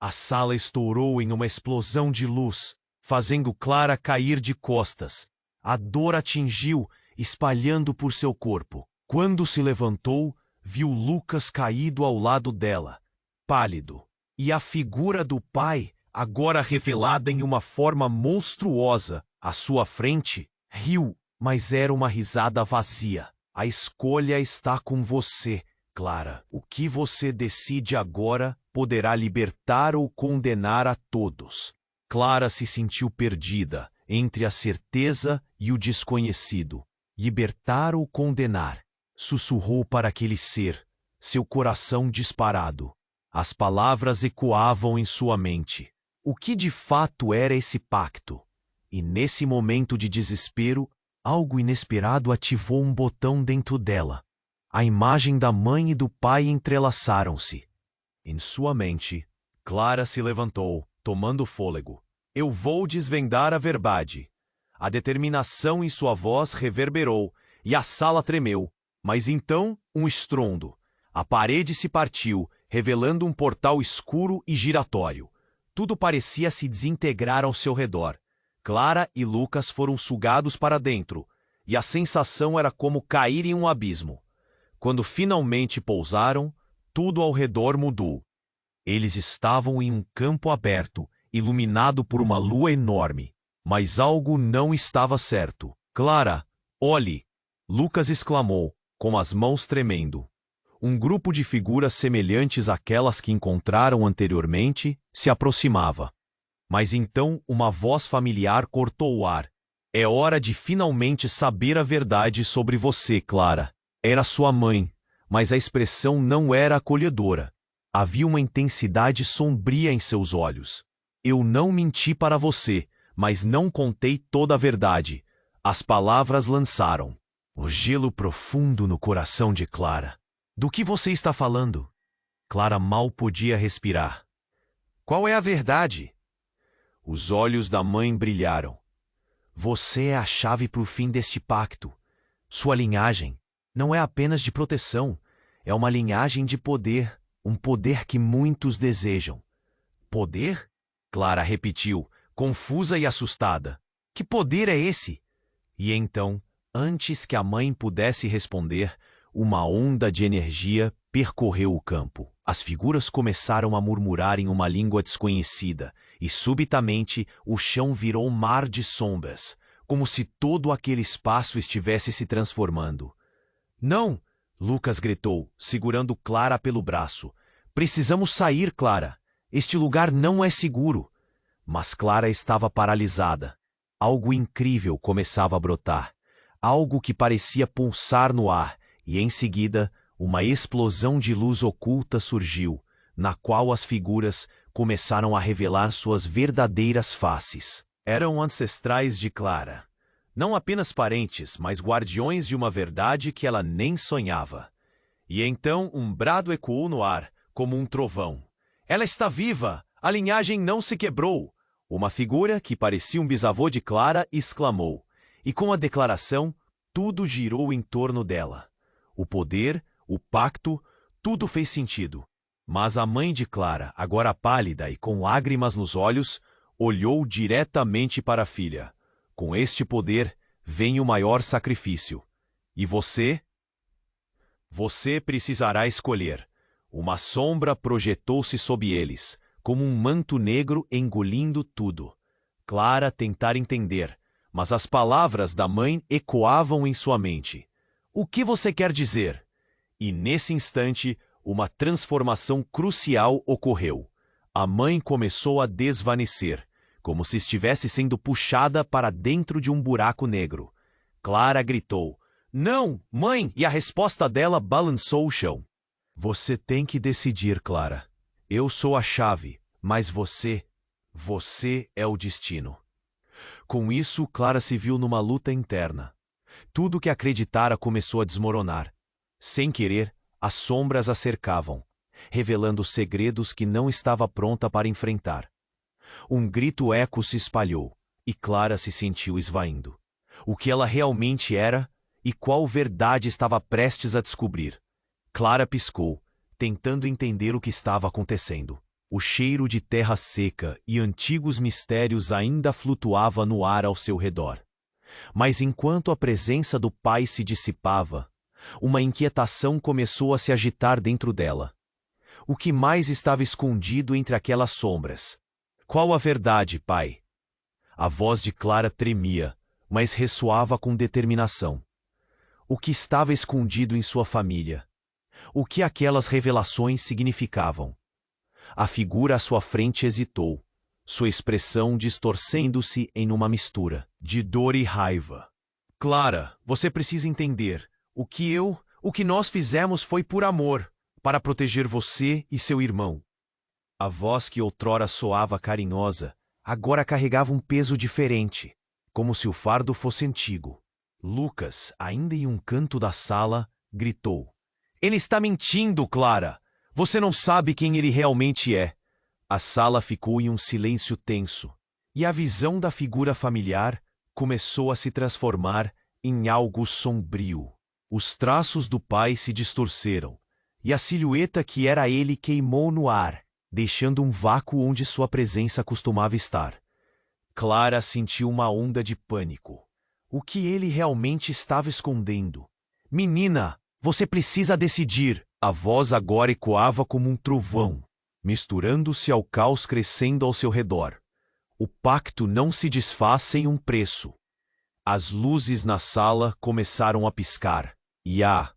A sala estourou em uma explosão de luz, fazendo Clara cair de costas. A dor atingiu, espalhando por seu corpo. Quando se levantou, viu Lucas caído ao lado dela, pálido. E a figura do pai, agora revelada em uma forma monstruosa, à sua frente, riu, mas era uma risada vazia. A escolha está com você, Clara. O que você decide agora poderá libertar ou condenar a todos. Clara se sentiu perdida entre a certeza e o desconhecido. Libertar ou condenar? Sussurrou para aquele ser, seu coração disparado. As palavras ecoavam em sua mente. O que de fato era esse pacto? E nesse momento de desespero, algo inesperado ativou um botão dentro dela. A imagem da mãe e do pai entrelaçaram-se. Em sua mente, Clara se levantou, tomando fôlego. Eu vou desvendar a verdade. A determinação em sua voz reverberou, e a sala tremeu. Mas então, um estrondo. A parede se partiu, revelando um portal escuro e giratório. Tudo parecia se desintegrar ao seu redor. Clara e Lucas foram sugados para dentro, e a sensação era como cair em um abismo. Quando finalmente pousaram, tudo ao redor mudou. Eles estavam em um campo aberto, iluminado por uma lua enorme. Mas algo não estava certo. Clara, olhe! Lucas exclamou, com as mãos tremendo. Um grupo de figuras semelhantes àquelas que encontraram anteriormente se aproximava. Mas então uma voz familiar cortou o ar. É hora de finalmente saber a verdade sobre você, Clara. Era sua mãe, mas a expressão não era acolhedora. Havia uma intensidade sombria em seus olhos. Eu não menti para você, mas não contei toda a verdade. As palavras lançaram. O gelo profundo no coração de Clara. Do que você está falando? Clara mal podia respirar. Qual é a verdade? Os olhos da mãe brilharam. Você é a chave para o fim deste pacto. Sua linhagem não é apenas de proteção, é uma linhagem de poder, um poder que muitos desejam. Poder? Clara repetiu, confusa e assustada. Que poder é esse? E então, antes que a mãe pudesse responder, uma onda de energia percorreu o campo. As figuras começaram a murmurar em uma língua desconhecida, e subitamente o chão virou um mar de sombras, como se todo aquele espaço estivesse se transformando. Não! Lucas gritou, segurando Clara pelo braço. Precisamos sair, Clara. Este lugar não é seguro. Mas Clara estava paralisada. Algo incrível começava a brotar. Algo que parecia pulsar no ar, e em seguida, uma explosão de luz oculta surgiu, na qual as figuras começaram a revelar suas verdadeiras faces. Eram ancestrais de Clara. Não apenas parentes, mas guardiões de uma verdade que ela nem sonhava. E então um brado ecoou no ar, como um trovão. Ela está viva! A linhagem não se quebrou! Uma figura, que parecia um bisavô de Clara, exclamou. E com a declaração, tudo girou em torno dela. O poder, o pacto, tudo fez sentido. Mas a mãe de Clara, agora pálida e com lágrimas nos olhos, olhou diretamente para a filha. Com este poder vem o maior sacrifício. E você? Você precisará escolher. Uma sombra projetou-se sob eles, como um manto negro engolindo tudo. Clara tentara entender, mas as palavras da mãe ecoavam em sua mente. O que você quer dizer? E nesse instante, uma transformação crucial ocorreu. A mãe começou a desvanecer, como se estivesse sendo puxada para dentro de um buraco negro. Clara gritou, "Não, mãe!" E a resposta dela balançou o chão. Você tem que decidir, Clara. Eu sou a chave, mas você é o destino. Com isso, Clara se viu numa luta interna. Tudo que acreditara começou a desmoronar. Sem querer, as sombras a cercavam, revelando segredos que não estava pronta para enfrentar. Um grito eco se espalhou, e Clara se sentiu esvaindo. O que ela realmente era e qual verdade estava prestes a descobrir. Clara piscou, tentando entender o que estava acontecendo. O cheiro de terra seca e antigos mistérios ainda flutuava no ar ao seu redor. Mas enquanto a presença do pai se dissipava, uma inquietação começou a se agitar dentro dela. O que mais estava escondido entre aquelas sombras? Qual a verdade, pai? A voz de Clara tremia, mas ressoava com determinação. O que estava escondido em sua família? O que aquelas revelações significavam? A figura à sua frente hesitou, sua expressão distorcendo-se em uma mistura de dor e raiva. Clara, você precisa entender. O que nós fizemos foi por amor, para proteger você e seu irmão. A voz que outrora soava carinhosa, agora carregava um peso diferente, como se o fardo fosse antigo. Lucas, ainda em um canto da sala, gritou. Ele está mentindo, Clara! Você não sabe quem ele realmente é. A sala ficou em um silêncio tenso, e a visão da figura familiar começou a se transformar em algo sombrio. Os traços do pai se distorceram, e a silhueta que era ele queimou no ar, deixando um vácuo onde sua presença costumava estar. Clara sentiu uma onda de pânico. O que ele realmente estava escondendo? Menina, você precisa decidir. A voz agora ecoava como um trovão, misturando-se ao caos crescendo ao seu redor. O pacto não se desfaz sem um preço. As luzes na sala começaram a piscar, e a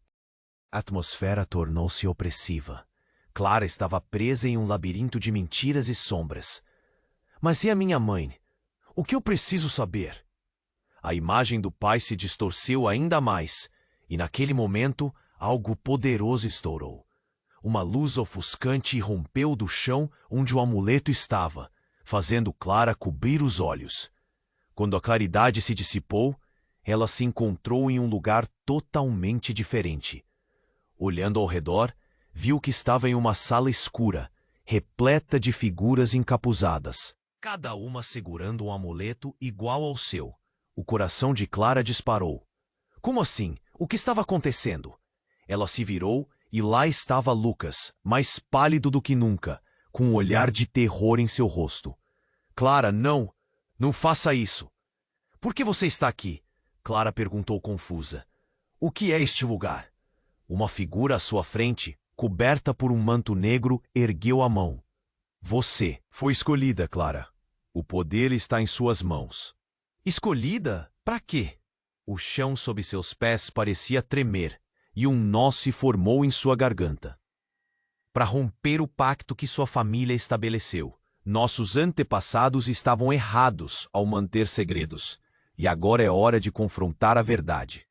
atmosfera tornou-se opressiva. Clara estava presa em um labirinto de mentiras e sombras. Mas e a minha mãe? O que eu preciso saber? A imagem do pai se distorceu ainda mais, e naquele momento, algo poderoso estourou. Uma luz ofuscante irrompeu do chão onde o amuleto estava, fazendo Clara cobrir os olhos. Quando a claridade se dissipou, ela se encontrou em um lugar totalmente diferente. Olhando ao redor, viu que estava em uma sala escura, repleta de figuras encapuzadas, cada uma segurando um amuleto igual ao seu. O coração de Clara disparou. Como assim? O que estava acontecendo? Ela se virou e lá estava Lucas, mais pálido do que nunca, com um olhar de terror em seu rosto. Clara, não! Não faça isso! Por que você está aqui? Clara perguntou confusa. O que é este lugar? Uma figura à sua frente, coberta por um manto negro, ergueu a mão. Você foi escolhida, Clara. O poder está em suas mãos. Escolhida? Para quê? O chão sob seus pés parecia tremer, e um nó se formou em sua garganta. Para romper o pacto que sua família estabeleceu. Nossos antepassados estavam errados ao manter segredos, e agora é hora de confrontar a verdade.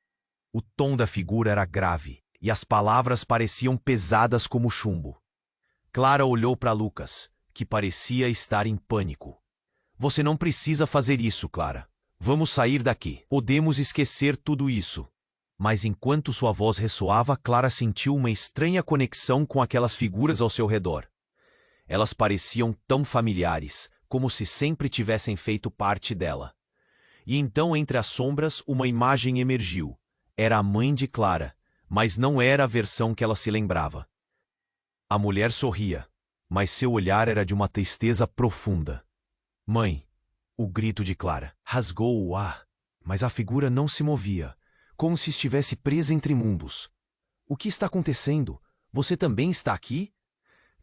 O tom da figura era grave, e as palavras pareciam pesadas como chumbo. Clara olhou para Lucas, que parecia estar em pânico. Você não precisa fazer isso, Clara. Vamos sair daqui. Podemos esquecer tudo isso. Mas enquanto sua voz ressoava, Clara sentiu uma estranha conexão com aquelas figuras ao seu redor. Elas pareciam tão familiares, como se sempre tivessem feito parte dela. E então, entre as sombras, uma imagem emergiu. Era a mãe de Clara, mas não era a versão que ela se lembrava. A mulher sorria, mas seu olhar era de uma tristeza profunda. Mãe, o grito de Clara rasgou o ar, mas a figura não se movia, como se estivesse presa entre mundos. O que está acontecendo? Você também está aqui?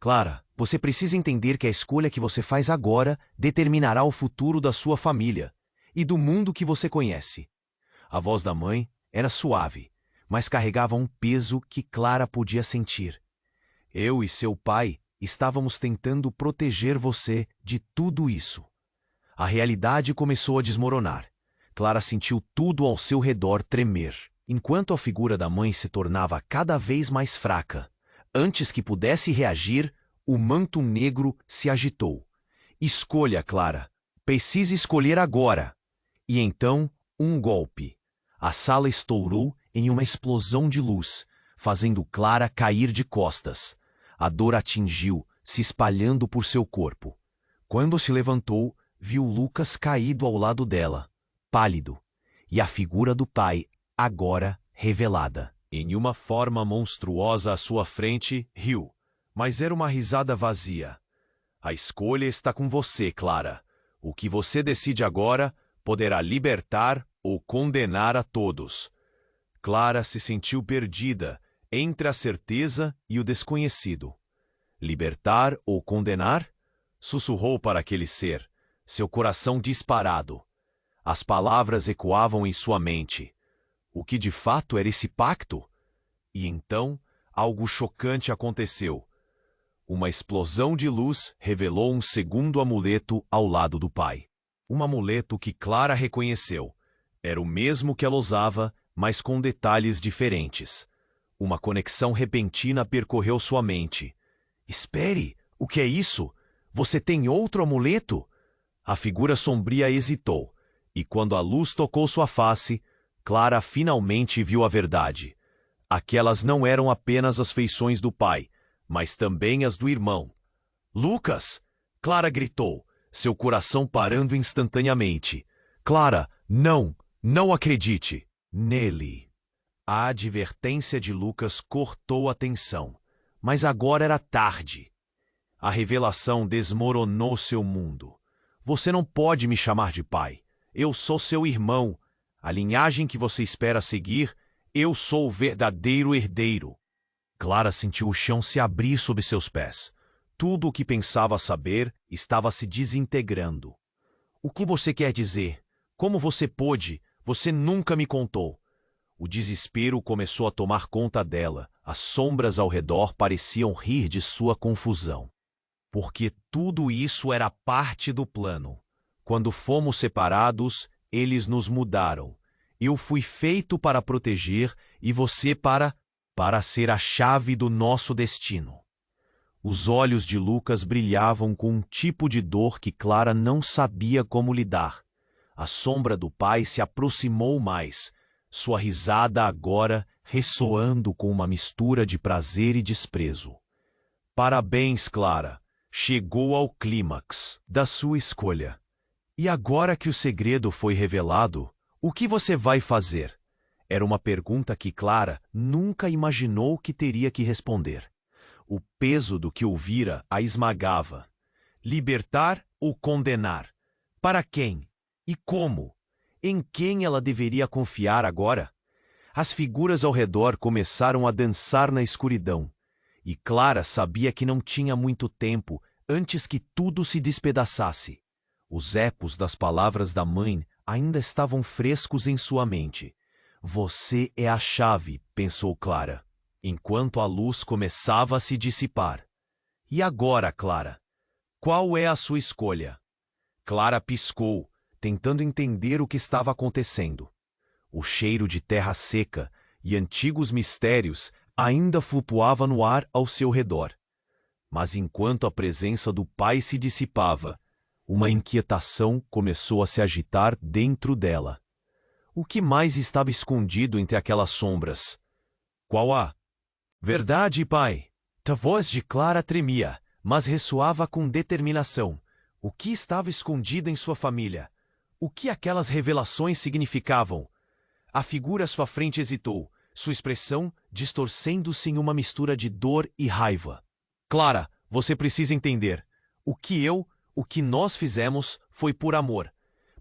Clara, Você precisa entender que a escolha que você faz agora determinará o futuro da sua família e do mundo que você conhece. A voz da mãe era suave, mas carregava um peso que Clara podia sentir. Eu e seu pai estávamos tentando proteger você de tudo isso. A realidade começou a desmoronar. Clara sentiu tudo ao seu redor tremer, enquanto a figura da mãe se tornava cada vez mais fraca. Antes que pudesse reagir, o manto negro se agitou. Escolha, Clara. Precisa escolher agora. E então, um golpe. A sala estourou em uma explosão de luz, fazendo Clara cair de costas. A dor atingiu, se espalhando por seu corpo. Quando se levantou, viu Lucas caído ao lado dela, pálido, e a figura do pai, agora revelada. Em uma forma monstruosa à sua frente, riu, mas era uma risada vazia. A escolha está com você, Clara. O que você decide agora poderá libertar ou condenar a todos. Clara se sentiu perdida entre a certeza e o desconhecido. Libertar ou condenar? Sussurrou para aquele ser, seu coração disparado. As palavras ecoavam em sua mente. O que de fato era esse pacto? E então, algo chocante aconteceu. Uma explosão de luz revelou um segundo amuleto ao lado do pai. Um amuleto que Clara reconheceu. Era o mesmo que ela usava, mas com detalhes diferentes. Uma conexão repentina percorreu sua mente. Espere, o que é isso? Você tem outro amuleto? A figura sombria hesitou, e quando a luz tocou sua face, Clara finalmente viu a verdade. Aquelas não eram apenas as feições do pai, mas também as do irmão. Lucas! Clara gritou, seu coração parando instantaneamente. Clara, não! Não acredite! Nele! A advertência de Lucas cortou a tensão, mas agora era tarde. A revelação desmoronou seu mundo. Você não pode me chamar de pai. Eu sou seu irmão. A linhagem que você espera seguir, eu sou o verdadeiro herdeiro. Clara sentiu o chão se abrir sob seus pés. Tudo o que pensava saber estava se desintegrando. O que você quer dizer? Como você pôde? Você nunca me contou. O desespero começou a tomar conta dela. As sombras ao redor pareciam rir de sua confusão. Porque tudo isso era parte do plano. Quando fomos separados, eles nos mudaram. Eu fui feito para proteger e você para ser a chave do nosso destino. Os olhos de Lucas brilhavam com um tipo de dor que Clara não sabia como lidar. A sombra do pai se aproximou mais, sua risada agora ressoando com uma mistura de prazer e desprezo. Parabéns, Clara! Chegou ao clímax da sua escolha. E agora que o segredo foi revelado, o que você vai fazer? Era uma pergunta que Clara nunca imaginou que teria que responder. O peso do que ouvira a esmagava. Libertar ou condenar? Para quem? E como? Em quem ela deveria confiar agora? As figuras ao redor começaram a dançar na escuridão. E Clara sabia que não tinha muito tempo antes que tudo se despedaçasse. Os ecos das palavras da mãe ainda estavam frescos em sua mente. Você é a chave, pensou Clara, enquanto a luz começava a se dissipar. E agora, Clara? Qual é a sua escolha? Clara piscou, tentando entender o que estava acontecendo. O cheiro de terra seca e antigos mistérios ainda flutuava no ar ao seu redor. Mas enquanto a presença do pai se dissipava, uma inquietação começou a se agitar dentro dela. O que mais estava escondido entre aquelas sombras? Qual a verdade, pai? A voz de Clara tremia, mas ressoava com determinação. O que estava escondido em sua família? O que aquelas revelações significavam? A figura à sua frente hesitou, sua expressão distorcendo-se em uma mistura de dor e raiva. Clara, você precisa entender. O que nós fizemos foi por amor,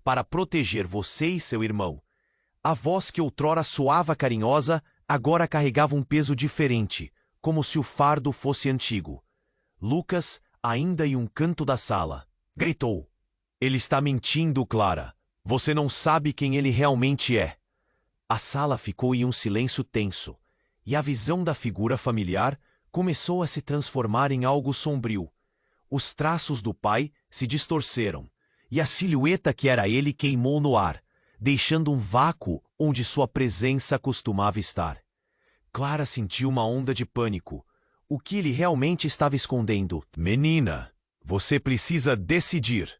para proteger você e seu irmão. A voz que outrora soava carinhosa, agora carregava um peso diferente, como se o fardo fosse antigo. Lucas ainda em um canto da sala. Gritou. Ele está mentindo, Clara. Você não sabe quem ele realmente é. A sala ficou em um silêncio tenso, e a visão da figura familiar começou a se transformar em algo sombrio. Os traços do pai se distorceram, e a silhueta que era ele queimou no ar, deixando um vácuo onde sua presença costumava estar. Clara sentiu uma onda de pânico. O que ele realmente estava escondendo? Menina, você precisa decidir.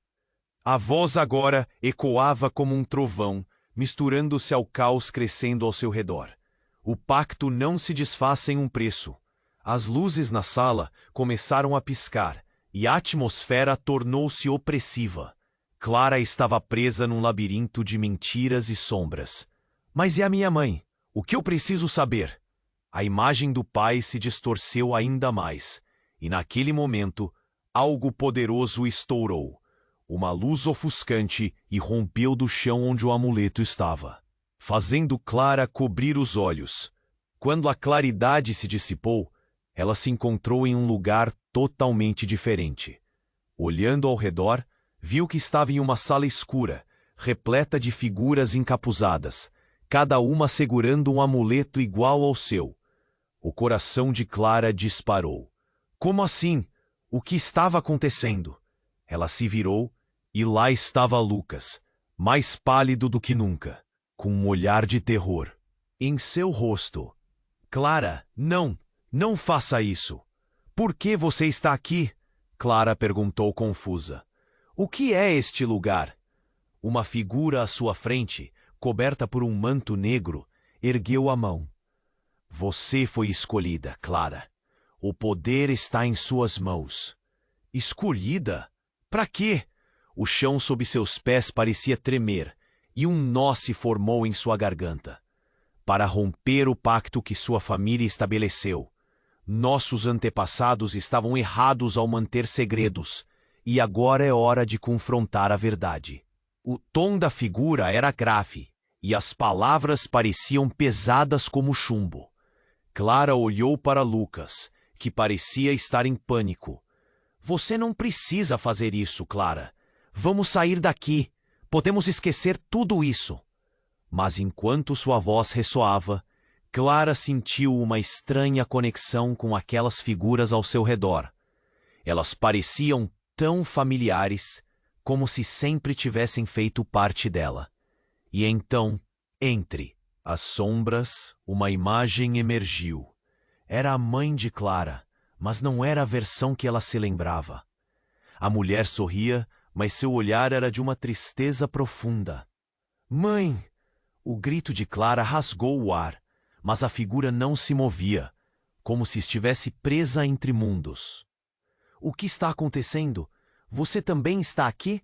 A voz agora ecoava como um trovão, misturando-se ao caos crescendo ao seu redor. O pacto não se desfaz sem um preço. As luzes na sala começaram a piscar, e a atmosfera tornou-se opressiva. Clara estava presa num labirinto de mentiras e sombras. Mas e a minha mãe? O que eu preciso saber? A imagem do pai se distorceu ainda mais, e naquele momento, algo poderoso estourou. Uma luz ofuscante irrompeu do chão onde o amuleto estava, fazendo Clara cobrir os olhos. Quando a claridade se dissipou, ela se encontrou em um lugar totalmente diferente. Olhando ao redor, viu que estava em uma sala escura, repleta de figuras encapuzadas, cada uma segurando um amuleto igual ao seu. O coração de Clara disparou. Como assim? O que estava acontecendo? Ela se virou e lá estava Lucas, mais pálido do que nunca, com um olhar de terror em seu rosto. Clara, não, não faça isso. Por que você está aqui? Clara perguntou confusa. O que é este lugar? Uma figura à sua frente, coberta por um manto negro, ergueu a mão. Você foi escolhida, Clara. O poder está em suas mãos. Escolhida? Para quê? O chão sob seus pés parecia tremer, e um nó se formou em sua garganta. Para romper o pacto que sua família estabeleceu. Nossos antepassados estavam errados ao manter segredos, e agora é hora de confrontar a verdade. O tom da figura era grave, e as palavras pareciam pesadas como chumbo. Clara olhou para Lucas, que parecia estar em pânico. Você não precisa fazer isso, Clara. Vamos sair daqui. Podemos esquecer tudo isso. Mas enquanto sua voz ressoava, Clara sentiu uma estranha conexão com aquelas figuras ao seu redor. Elas pareciam tão familiares, como se sempre tivessem feito parte dela. E então, entre as sombras, uma imagem emergiu. Era a mãe de Clara, mas não era a versão que ela se lembrava. A mulher sorria, mas seu olhar era de uma tristeza profunda. Mãe! O grito de Clara rasgou o ar, mas a figura não se movia, como se estivesse presa entre mundos. O que está acontecendo? Você também está aqui?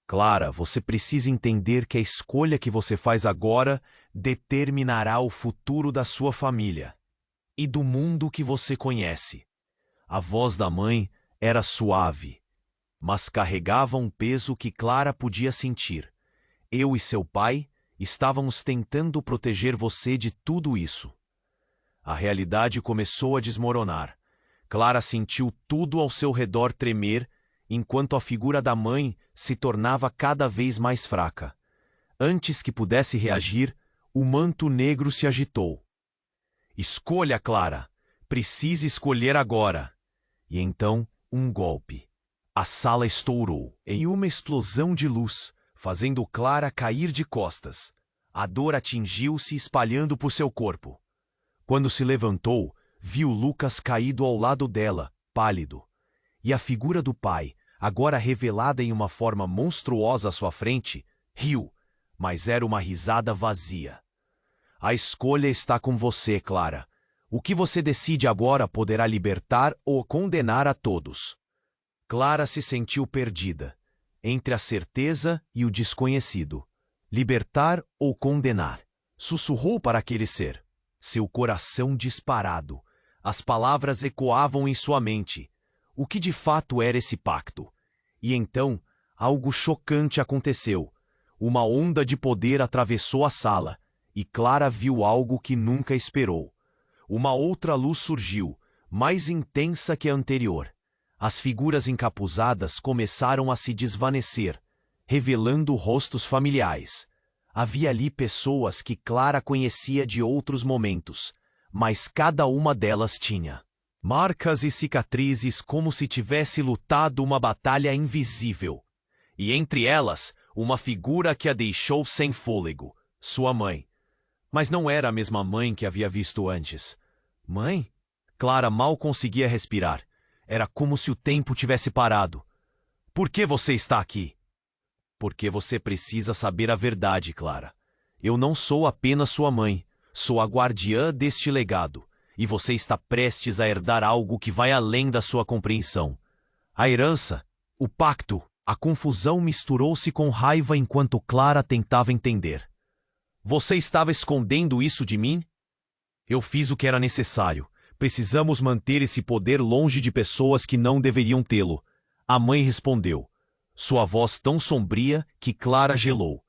Clara, você precisa entender que a escolha que você faz agora determinará o futuro da sua família e do mundo que você conhece. A voz da mãe era suave, mas carregava um peso que Clara podia sentir. Eu e seu pai estávamos tentando proteger você de tudo isso. A realidade começou a desmoronar. Clara sentiu tudo ao seu redor tremer, enquanto a figura da mãe se tornava cada vez mais fraca. Antes que pudesse reagir, o manto negro se agitou. Escolha, Clara. Precisa escolher agora. E então, um golpe. A sala estourou em uma explosão de luz, fazendo Clara cair de costas. A dor atingiu-se espalhando por seu corpo. Quando se levantou, viu Lucas caído ao lado dela, pálido. E a figura do pai, agora revelada em uma forma monstruosa à sua frente, riu, mas era uma risada vazia. A escolha está com você, Clara. O que você decide agora poderá libertar ou condenar a todos. Clara se sentiu perdida, entre a certeza e o desconhecido. Libertar ou condenar? Sussurrou para aquele ser. Seu coração disparado. As palavras ecoavam em sua mente. O que de fato era esse pacto? E então, algo chocante aconteceu. Uma onda de poder atravessou a sala, e Clara viu algo que nunca esperou. Uma outra luz surgiu, mais intensa que a anterior. As figuras encapuzadas começaram a se desvanecer, revelando rostos familiares. Havia ali pessoas que Clara conhecia de outros momentos, mas cada uma delas tinha marcas e cicatrizes como se tivesse lutado uma batalha invisível. E entre elas, uma figura que a deixou sem fôlego, sua mãe. Mas não era a mesma mãe que havia visto antes. Mãe? Clara mal conseguia respirar. Era como se o tempo tivesse parado. Por que você está aqui? Porque você precisa saber a verdade, Clara. Eu não sou apenas sua mãe, sou a guardiã deste legado. E você está prestes a herdar algo que vai além da sua compreensão. A herança, o pacto. A confusão misturou-se com raiva enquanto Clara tentava entender. Você estava escondendo isso de mim? Eu fiz o que era necessário. Precisamos manter esse poder longe de pessoas que não deveriam tê-lo. A mãe respondeu, sua voz tão sombria que Clara gelou.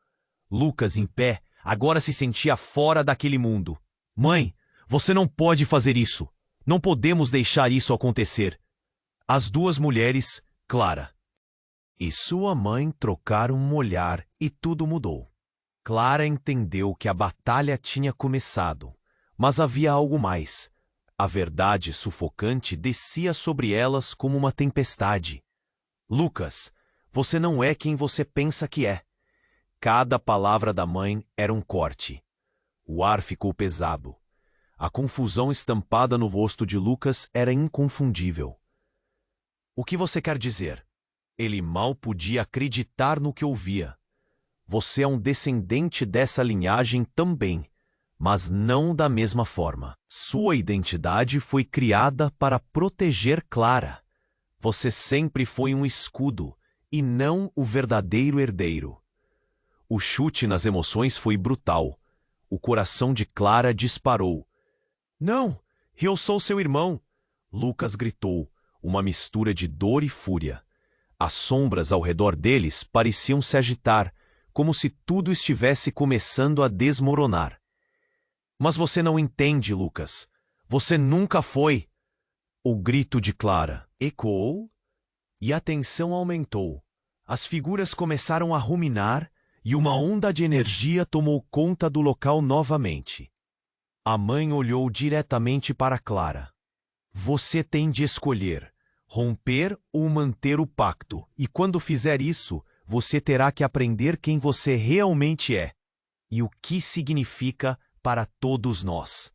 Lucas, em pé, agora se sentia fora daquele mundo. Mãe, você não pode fazer isso. Não podemos deixar isso acontecer. As duas mulheres, Clara e sua mãe, trocaram um olhar e tudo mudou. Clara entendeu que a batalha tinha começado, mas havia algo mais. A verdade sufocante descia sobre elas como uma tempestade. Lucas, você não é quem você pensa que é. Cada palavra da mãe era um corte. O ar ficou pesado. A confusão estampada no rosto de Lucas era inconfundível. O que você quer dizer? Ele mal podia acreditar no que ouvia. Você é um descendente dessa linhagem também, mas não da mesma forma. Sua identidade foi criada para proteger Clara. Você sempre foi um escudo, e não o verdadeiro herdeiro. O chute nas emoções foi brutal. O coração de Clara disparou. Não, eu sou seu irmão! Lucas gritou, uma mistura de dor e fúria. As sombras ao redor deles pareciam se agitar, como se tudo estivesse começando a desmoronar. Mas você não entende, Lucas. Você nunca foi. O grito de Clara ecoou e a tensão aumentou. As figuras começaram a ruminar e uma onda de energia tomou conta do local novamente. A mãe olhou diretamente para Clara. Você tem de escolher, romper ou manter o pacto, e quando fizer isso, você terá que aprender quem você realmente é e o que significa para todos nós.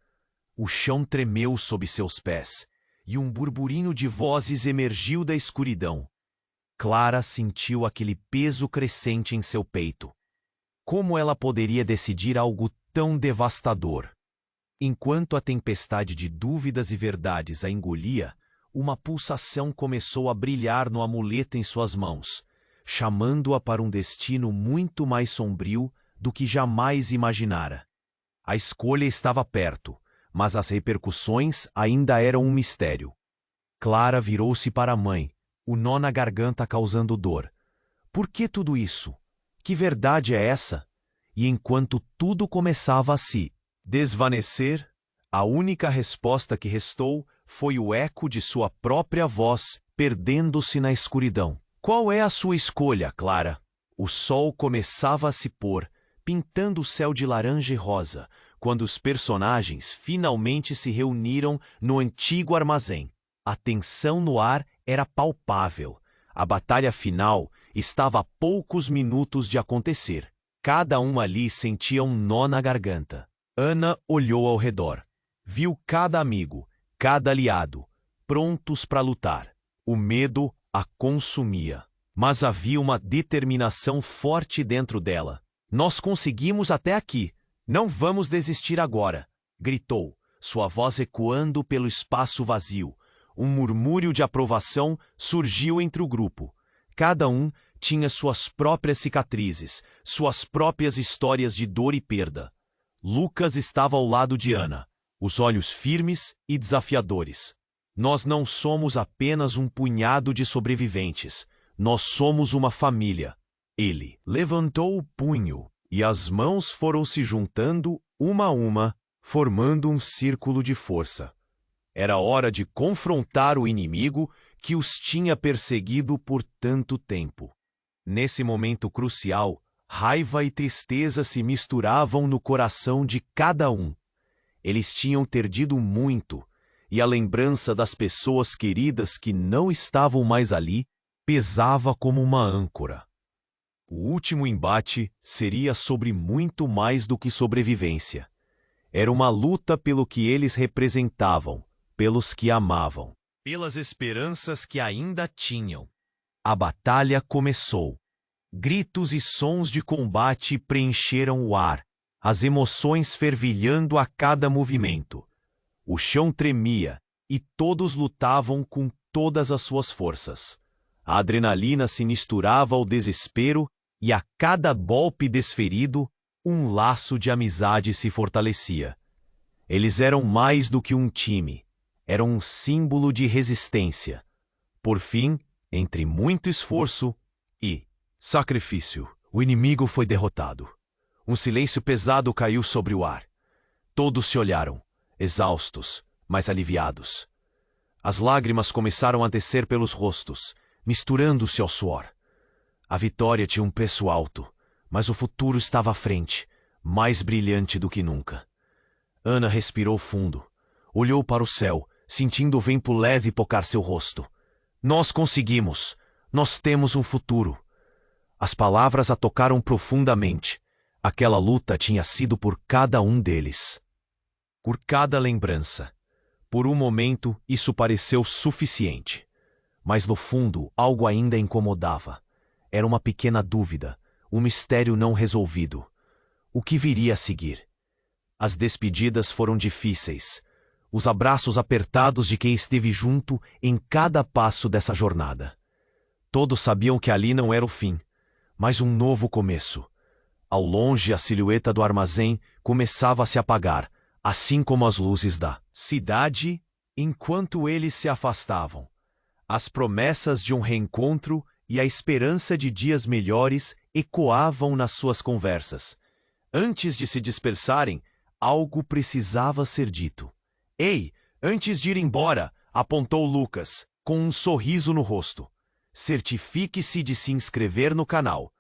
O chão tremeu sob seus pés e um burburinho de vozes emergiu da escuridão. Clara sentiu aquele peso crescente em seu peito. Como ela poderia decidir algo tão devastador? Enquanto a tempestade de dúvidas e verdades a engolia, uma pulsação começou a brilhar no amuleto em suas mãos, chamando-a para um destino muito mais sombrio do que jamais imaginara. A escolha estava perto, mas as repercussões ainda eram um mistério. Clara virou-se para a mãe, o nó na garganta causando dor. Por que tudo isso? Que verdade é essa? E enquanto tudo começava a se desvanecer, a única resposta que restou foi o eco de sua própria voz, perdendo-se na escuridão. Qual é a sua escolha, Clara? O sol começava a se pôr, pintando o céu de laranja e rosa, quando os personagens finalmente se reuniram no antigo armazém. A tensão no ar era palpável. A batalha final estava a poucos minutos de acontecer. Cada um ali sentia um nó na garganta. Ana olhou ao redor. Viu cada amigo, cada aliado, prontos para lutar. O medo a consumia. Mas havia uma determinação forte dentro dela. Nós conseguimos até aqui. Não vamos desistir agora, gritou, sua voz ecoando pelo espaço vazio. Um murmúrio de aprovação surgiu entre o grupo. Cada um tinha suas próprias cicatrizes, suas próprias histórias de dor e perda. Lucas estava ao lado de Ana, os olhos firmes e desafiadores. Nós não somos apenas um punhado de sobreviventes. Nós somos uma família. Ele levantou o punho e as mãos foram se juntando uma a uma, formando um círculo de força. Era hora de confrontar o inimigo que os tinha perseguido por tanto tempo. Nesse momento crucial, raiva e tristeza se misturavam no coração de cada um. Eles tinham perdido muito, e a lembrança das pessoas queridas que não estavam mais ali pesava como uma âncora. O último embate seria sobre muito mais do que sobrevivência. Era uma luta pelo que eles representavam, pelos que amavam, pelas esperanças que ainda tinham. A batalha começou. Gritos e sons de combate preencheram o ar, as emoções fervilhando a cada movimento. O chão tremia e todos lutavam com todas as suas forças. A adrenalina se misturava ao desespero e a cada golpe desferido, um laço de amizade se fortalecia. Eles eram mais do que um time, eram um símbolo de resistência. Por fim, entre muito esforço e sacrifício, o inimigo foi derrotado. Um silêncio pesado caiu sobre o ar. Todos se olharam, exaustos, mas aliviados. As lágrimas começaram a descer pelos rostos, misturando-se ao suor. A vitória tinha um preço alto, mas o futuro estava à frente, mais brilhante do que nunca. Ana respirou fundo, olhou para o céu, sentindo o vento leve tocar seu rosto. Nós conseguimos! Nós temos um futuro! As palavras a tocaram profundamente. Aquela luta tinha sido por cada um deles. Por cada lembrança. Por um momento, isso pareceu suficiente. Mas no fundo, algo ainda incomodava. Era uma pequena dúvida, um mistério não resolvido. O que viria a seguir? As despedidas foram difíceis. Os abraços apertados de quem esteve junto em cada passo dessa jornada. Todos sabiam que ali não era o fim, mas um novo começo. Ao longe, a silhueta do armazém começava a se apagar, assim como as luzes da cidade, enquanto eles se afastavam. As promessas de um reencontro e a esperança de dias melhores ecoavam nas suas conversas. Antes de se dispersarem, algo precisava ser dito. Ei, antes de ir embora, apontou Lucas, com um sorriso no rosto. Certifique-se de se inscrever no canal.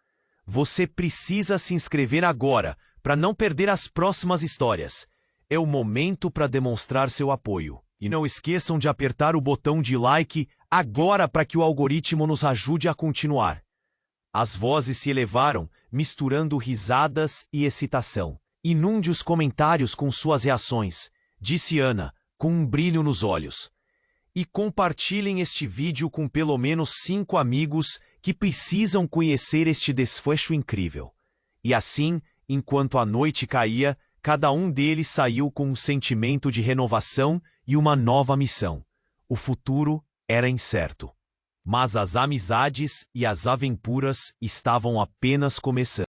Você precisa se inscrever agora para não perder as próximas histórias. É o momento para demonstrar seu apoio. E não esqueçam de apertar o botão de like agora para que o algoritmo nos ajude a continuar. As vozes se elevaram, misturando risadas e excitação. Inunde os comentários com suas reações, disse Ana, com um brilho nos olhos. E compartilhem este vídeo com pelo menos 5 amigos que precisam conhecer este desfecho incrível. E assim, enquanto a noite caía, cada um deles saiu com um sentimento de renovação e uma nova missão. O futuro era incerto, mas as amizades e as aventuras estavam apenas começando.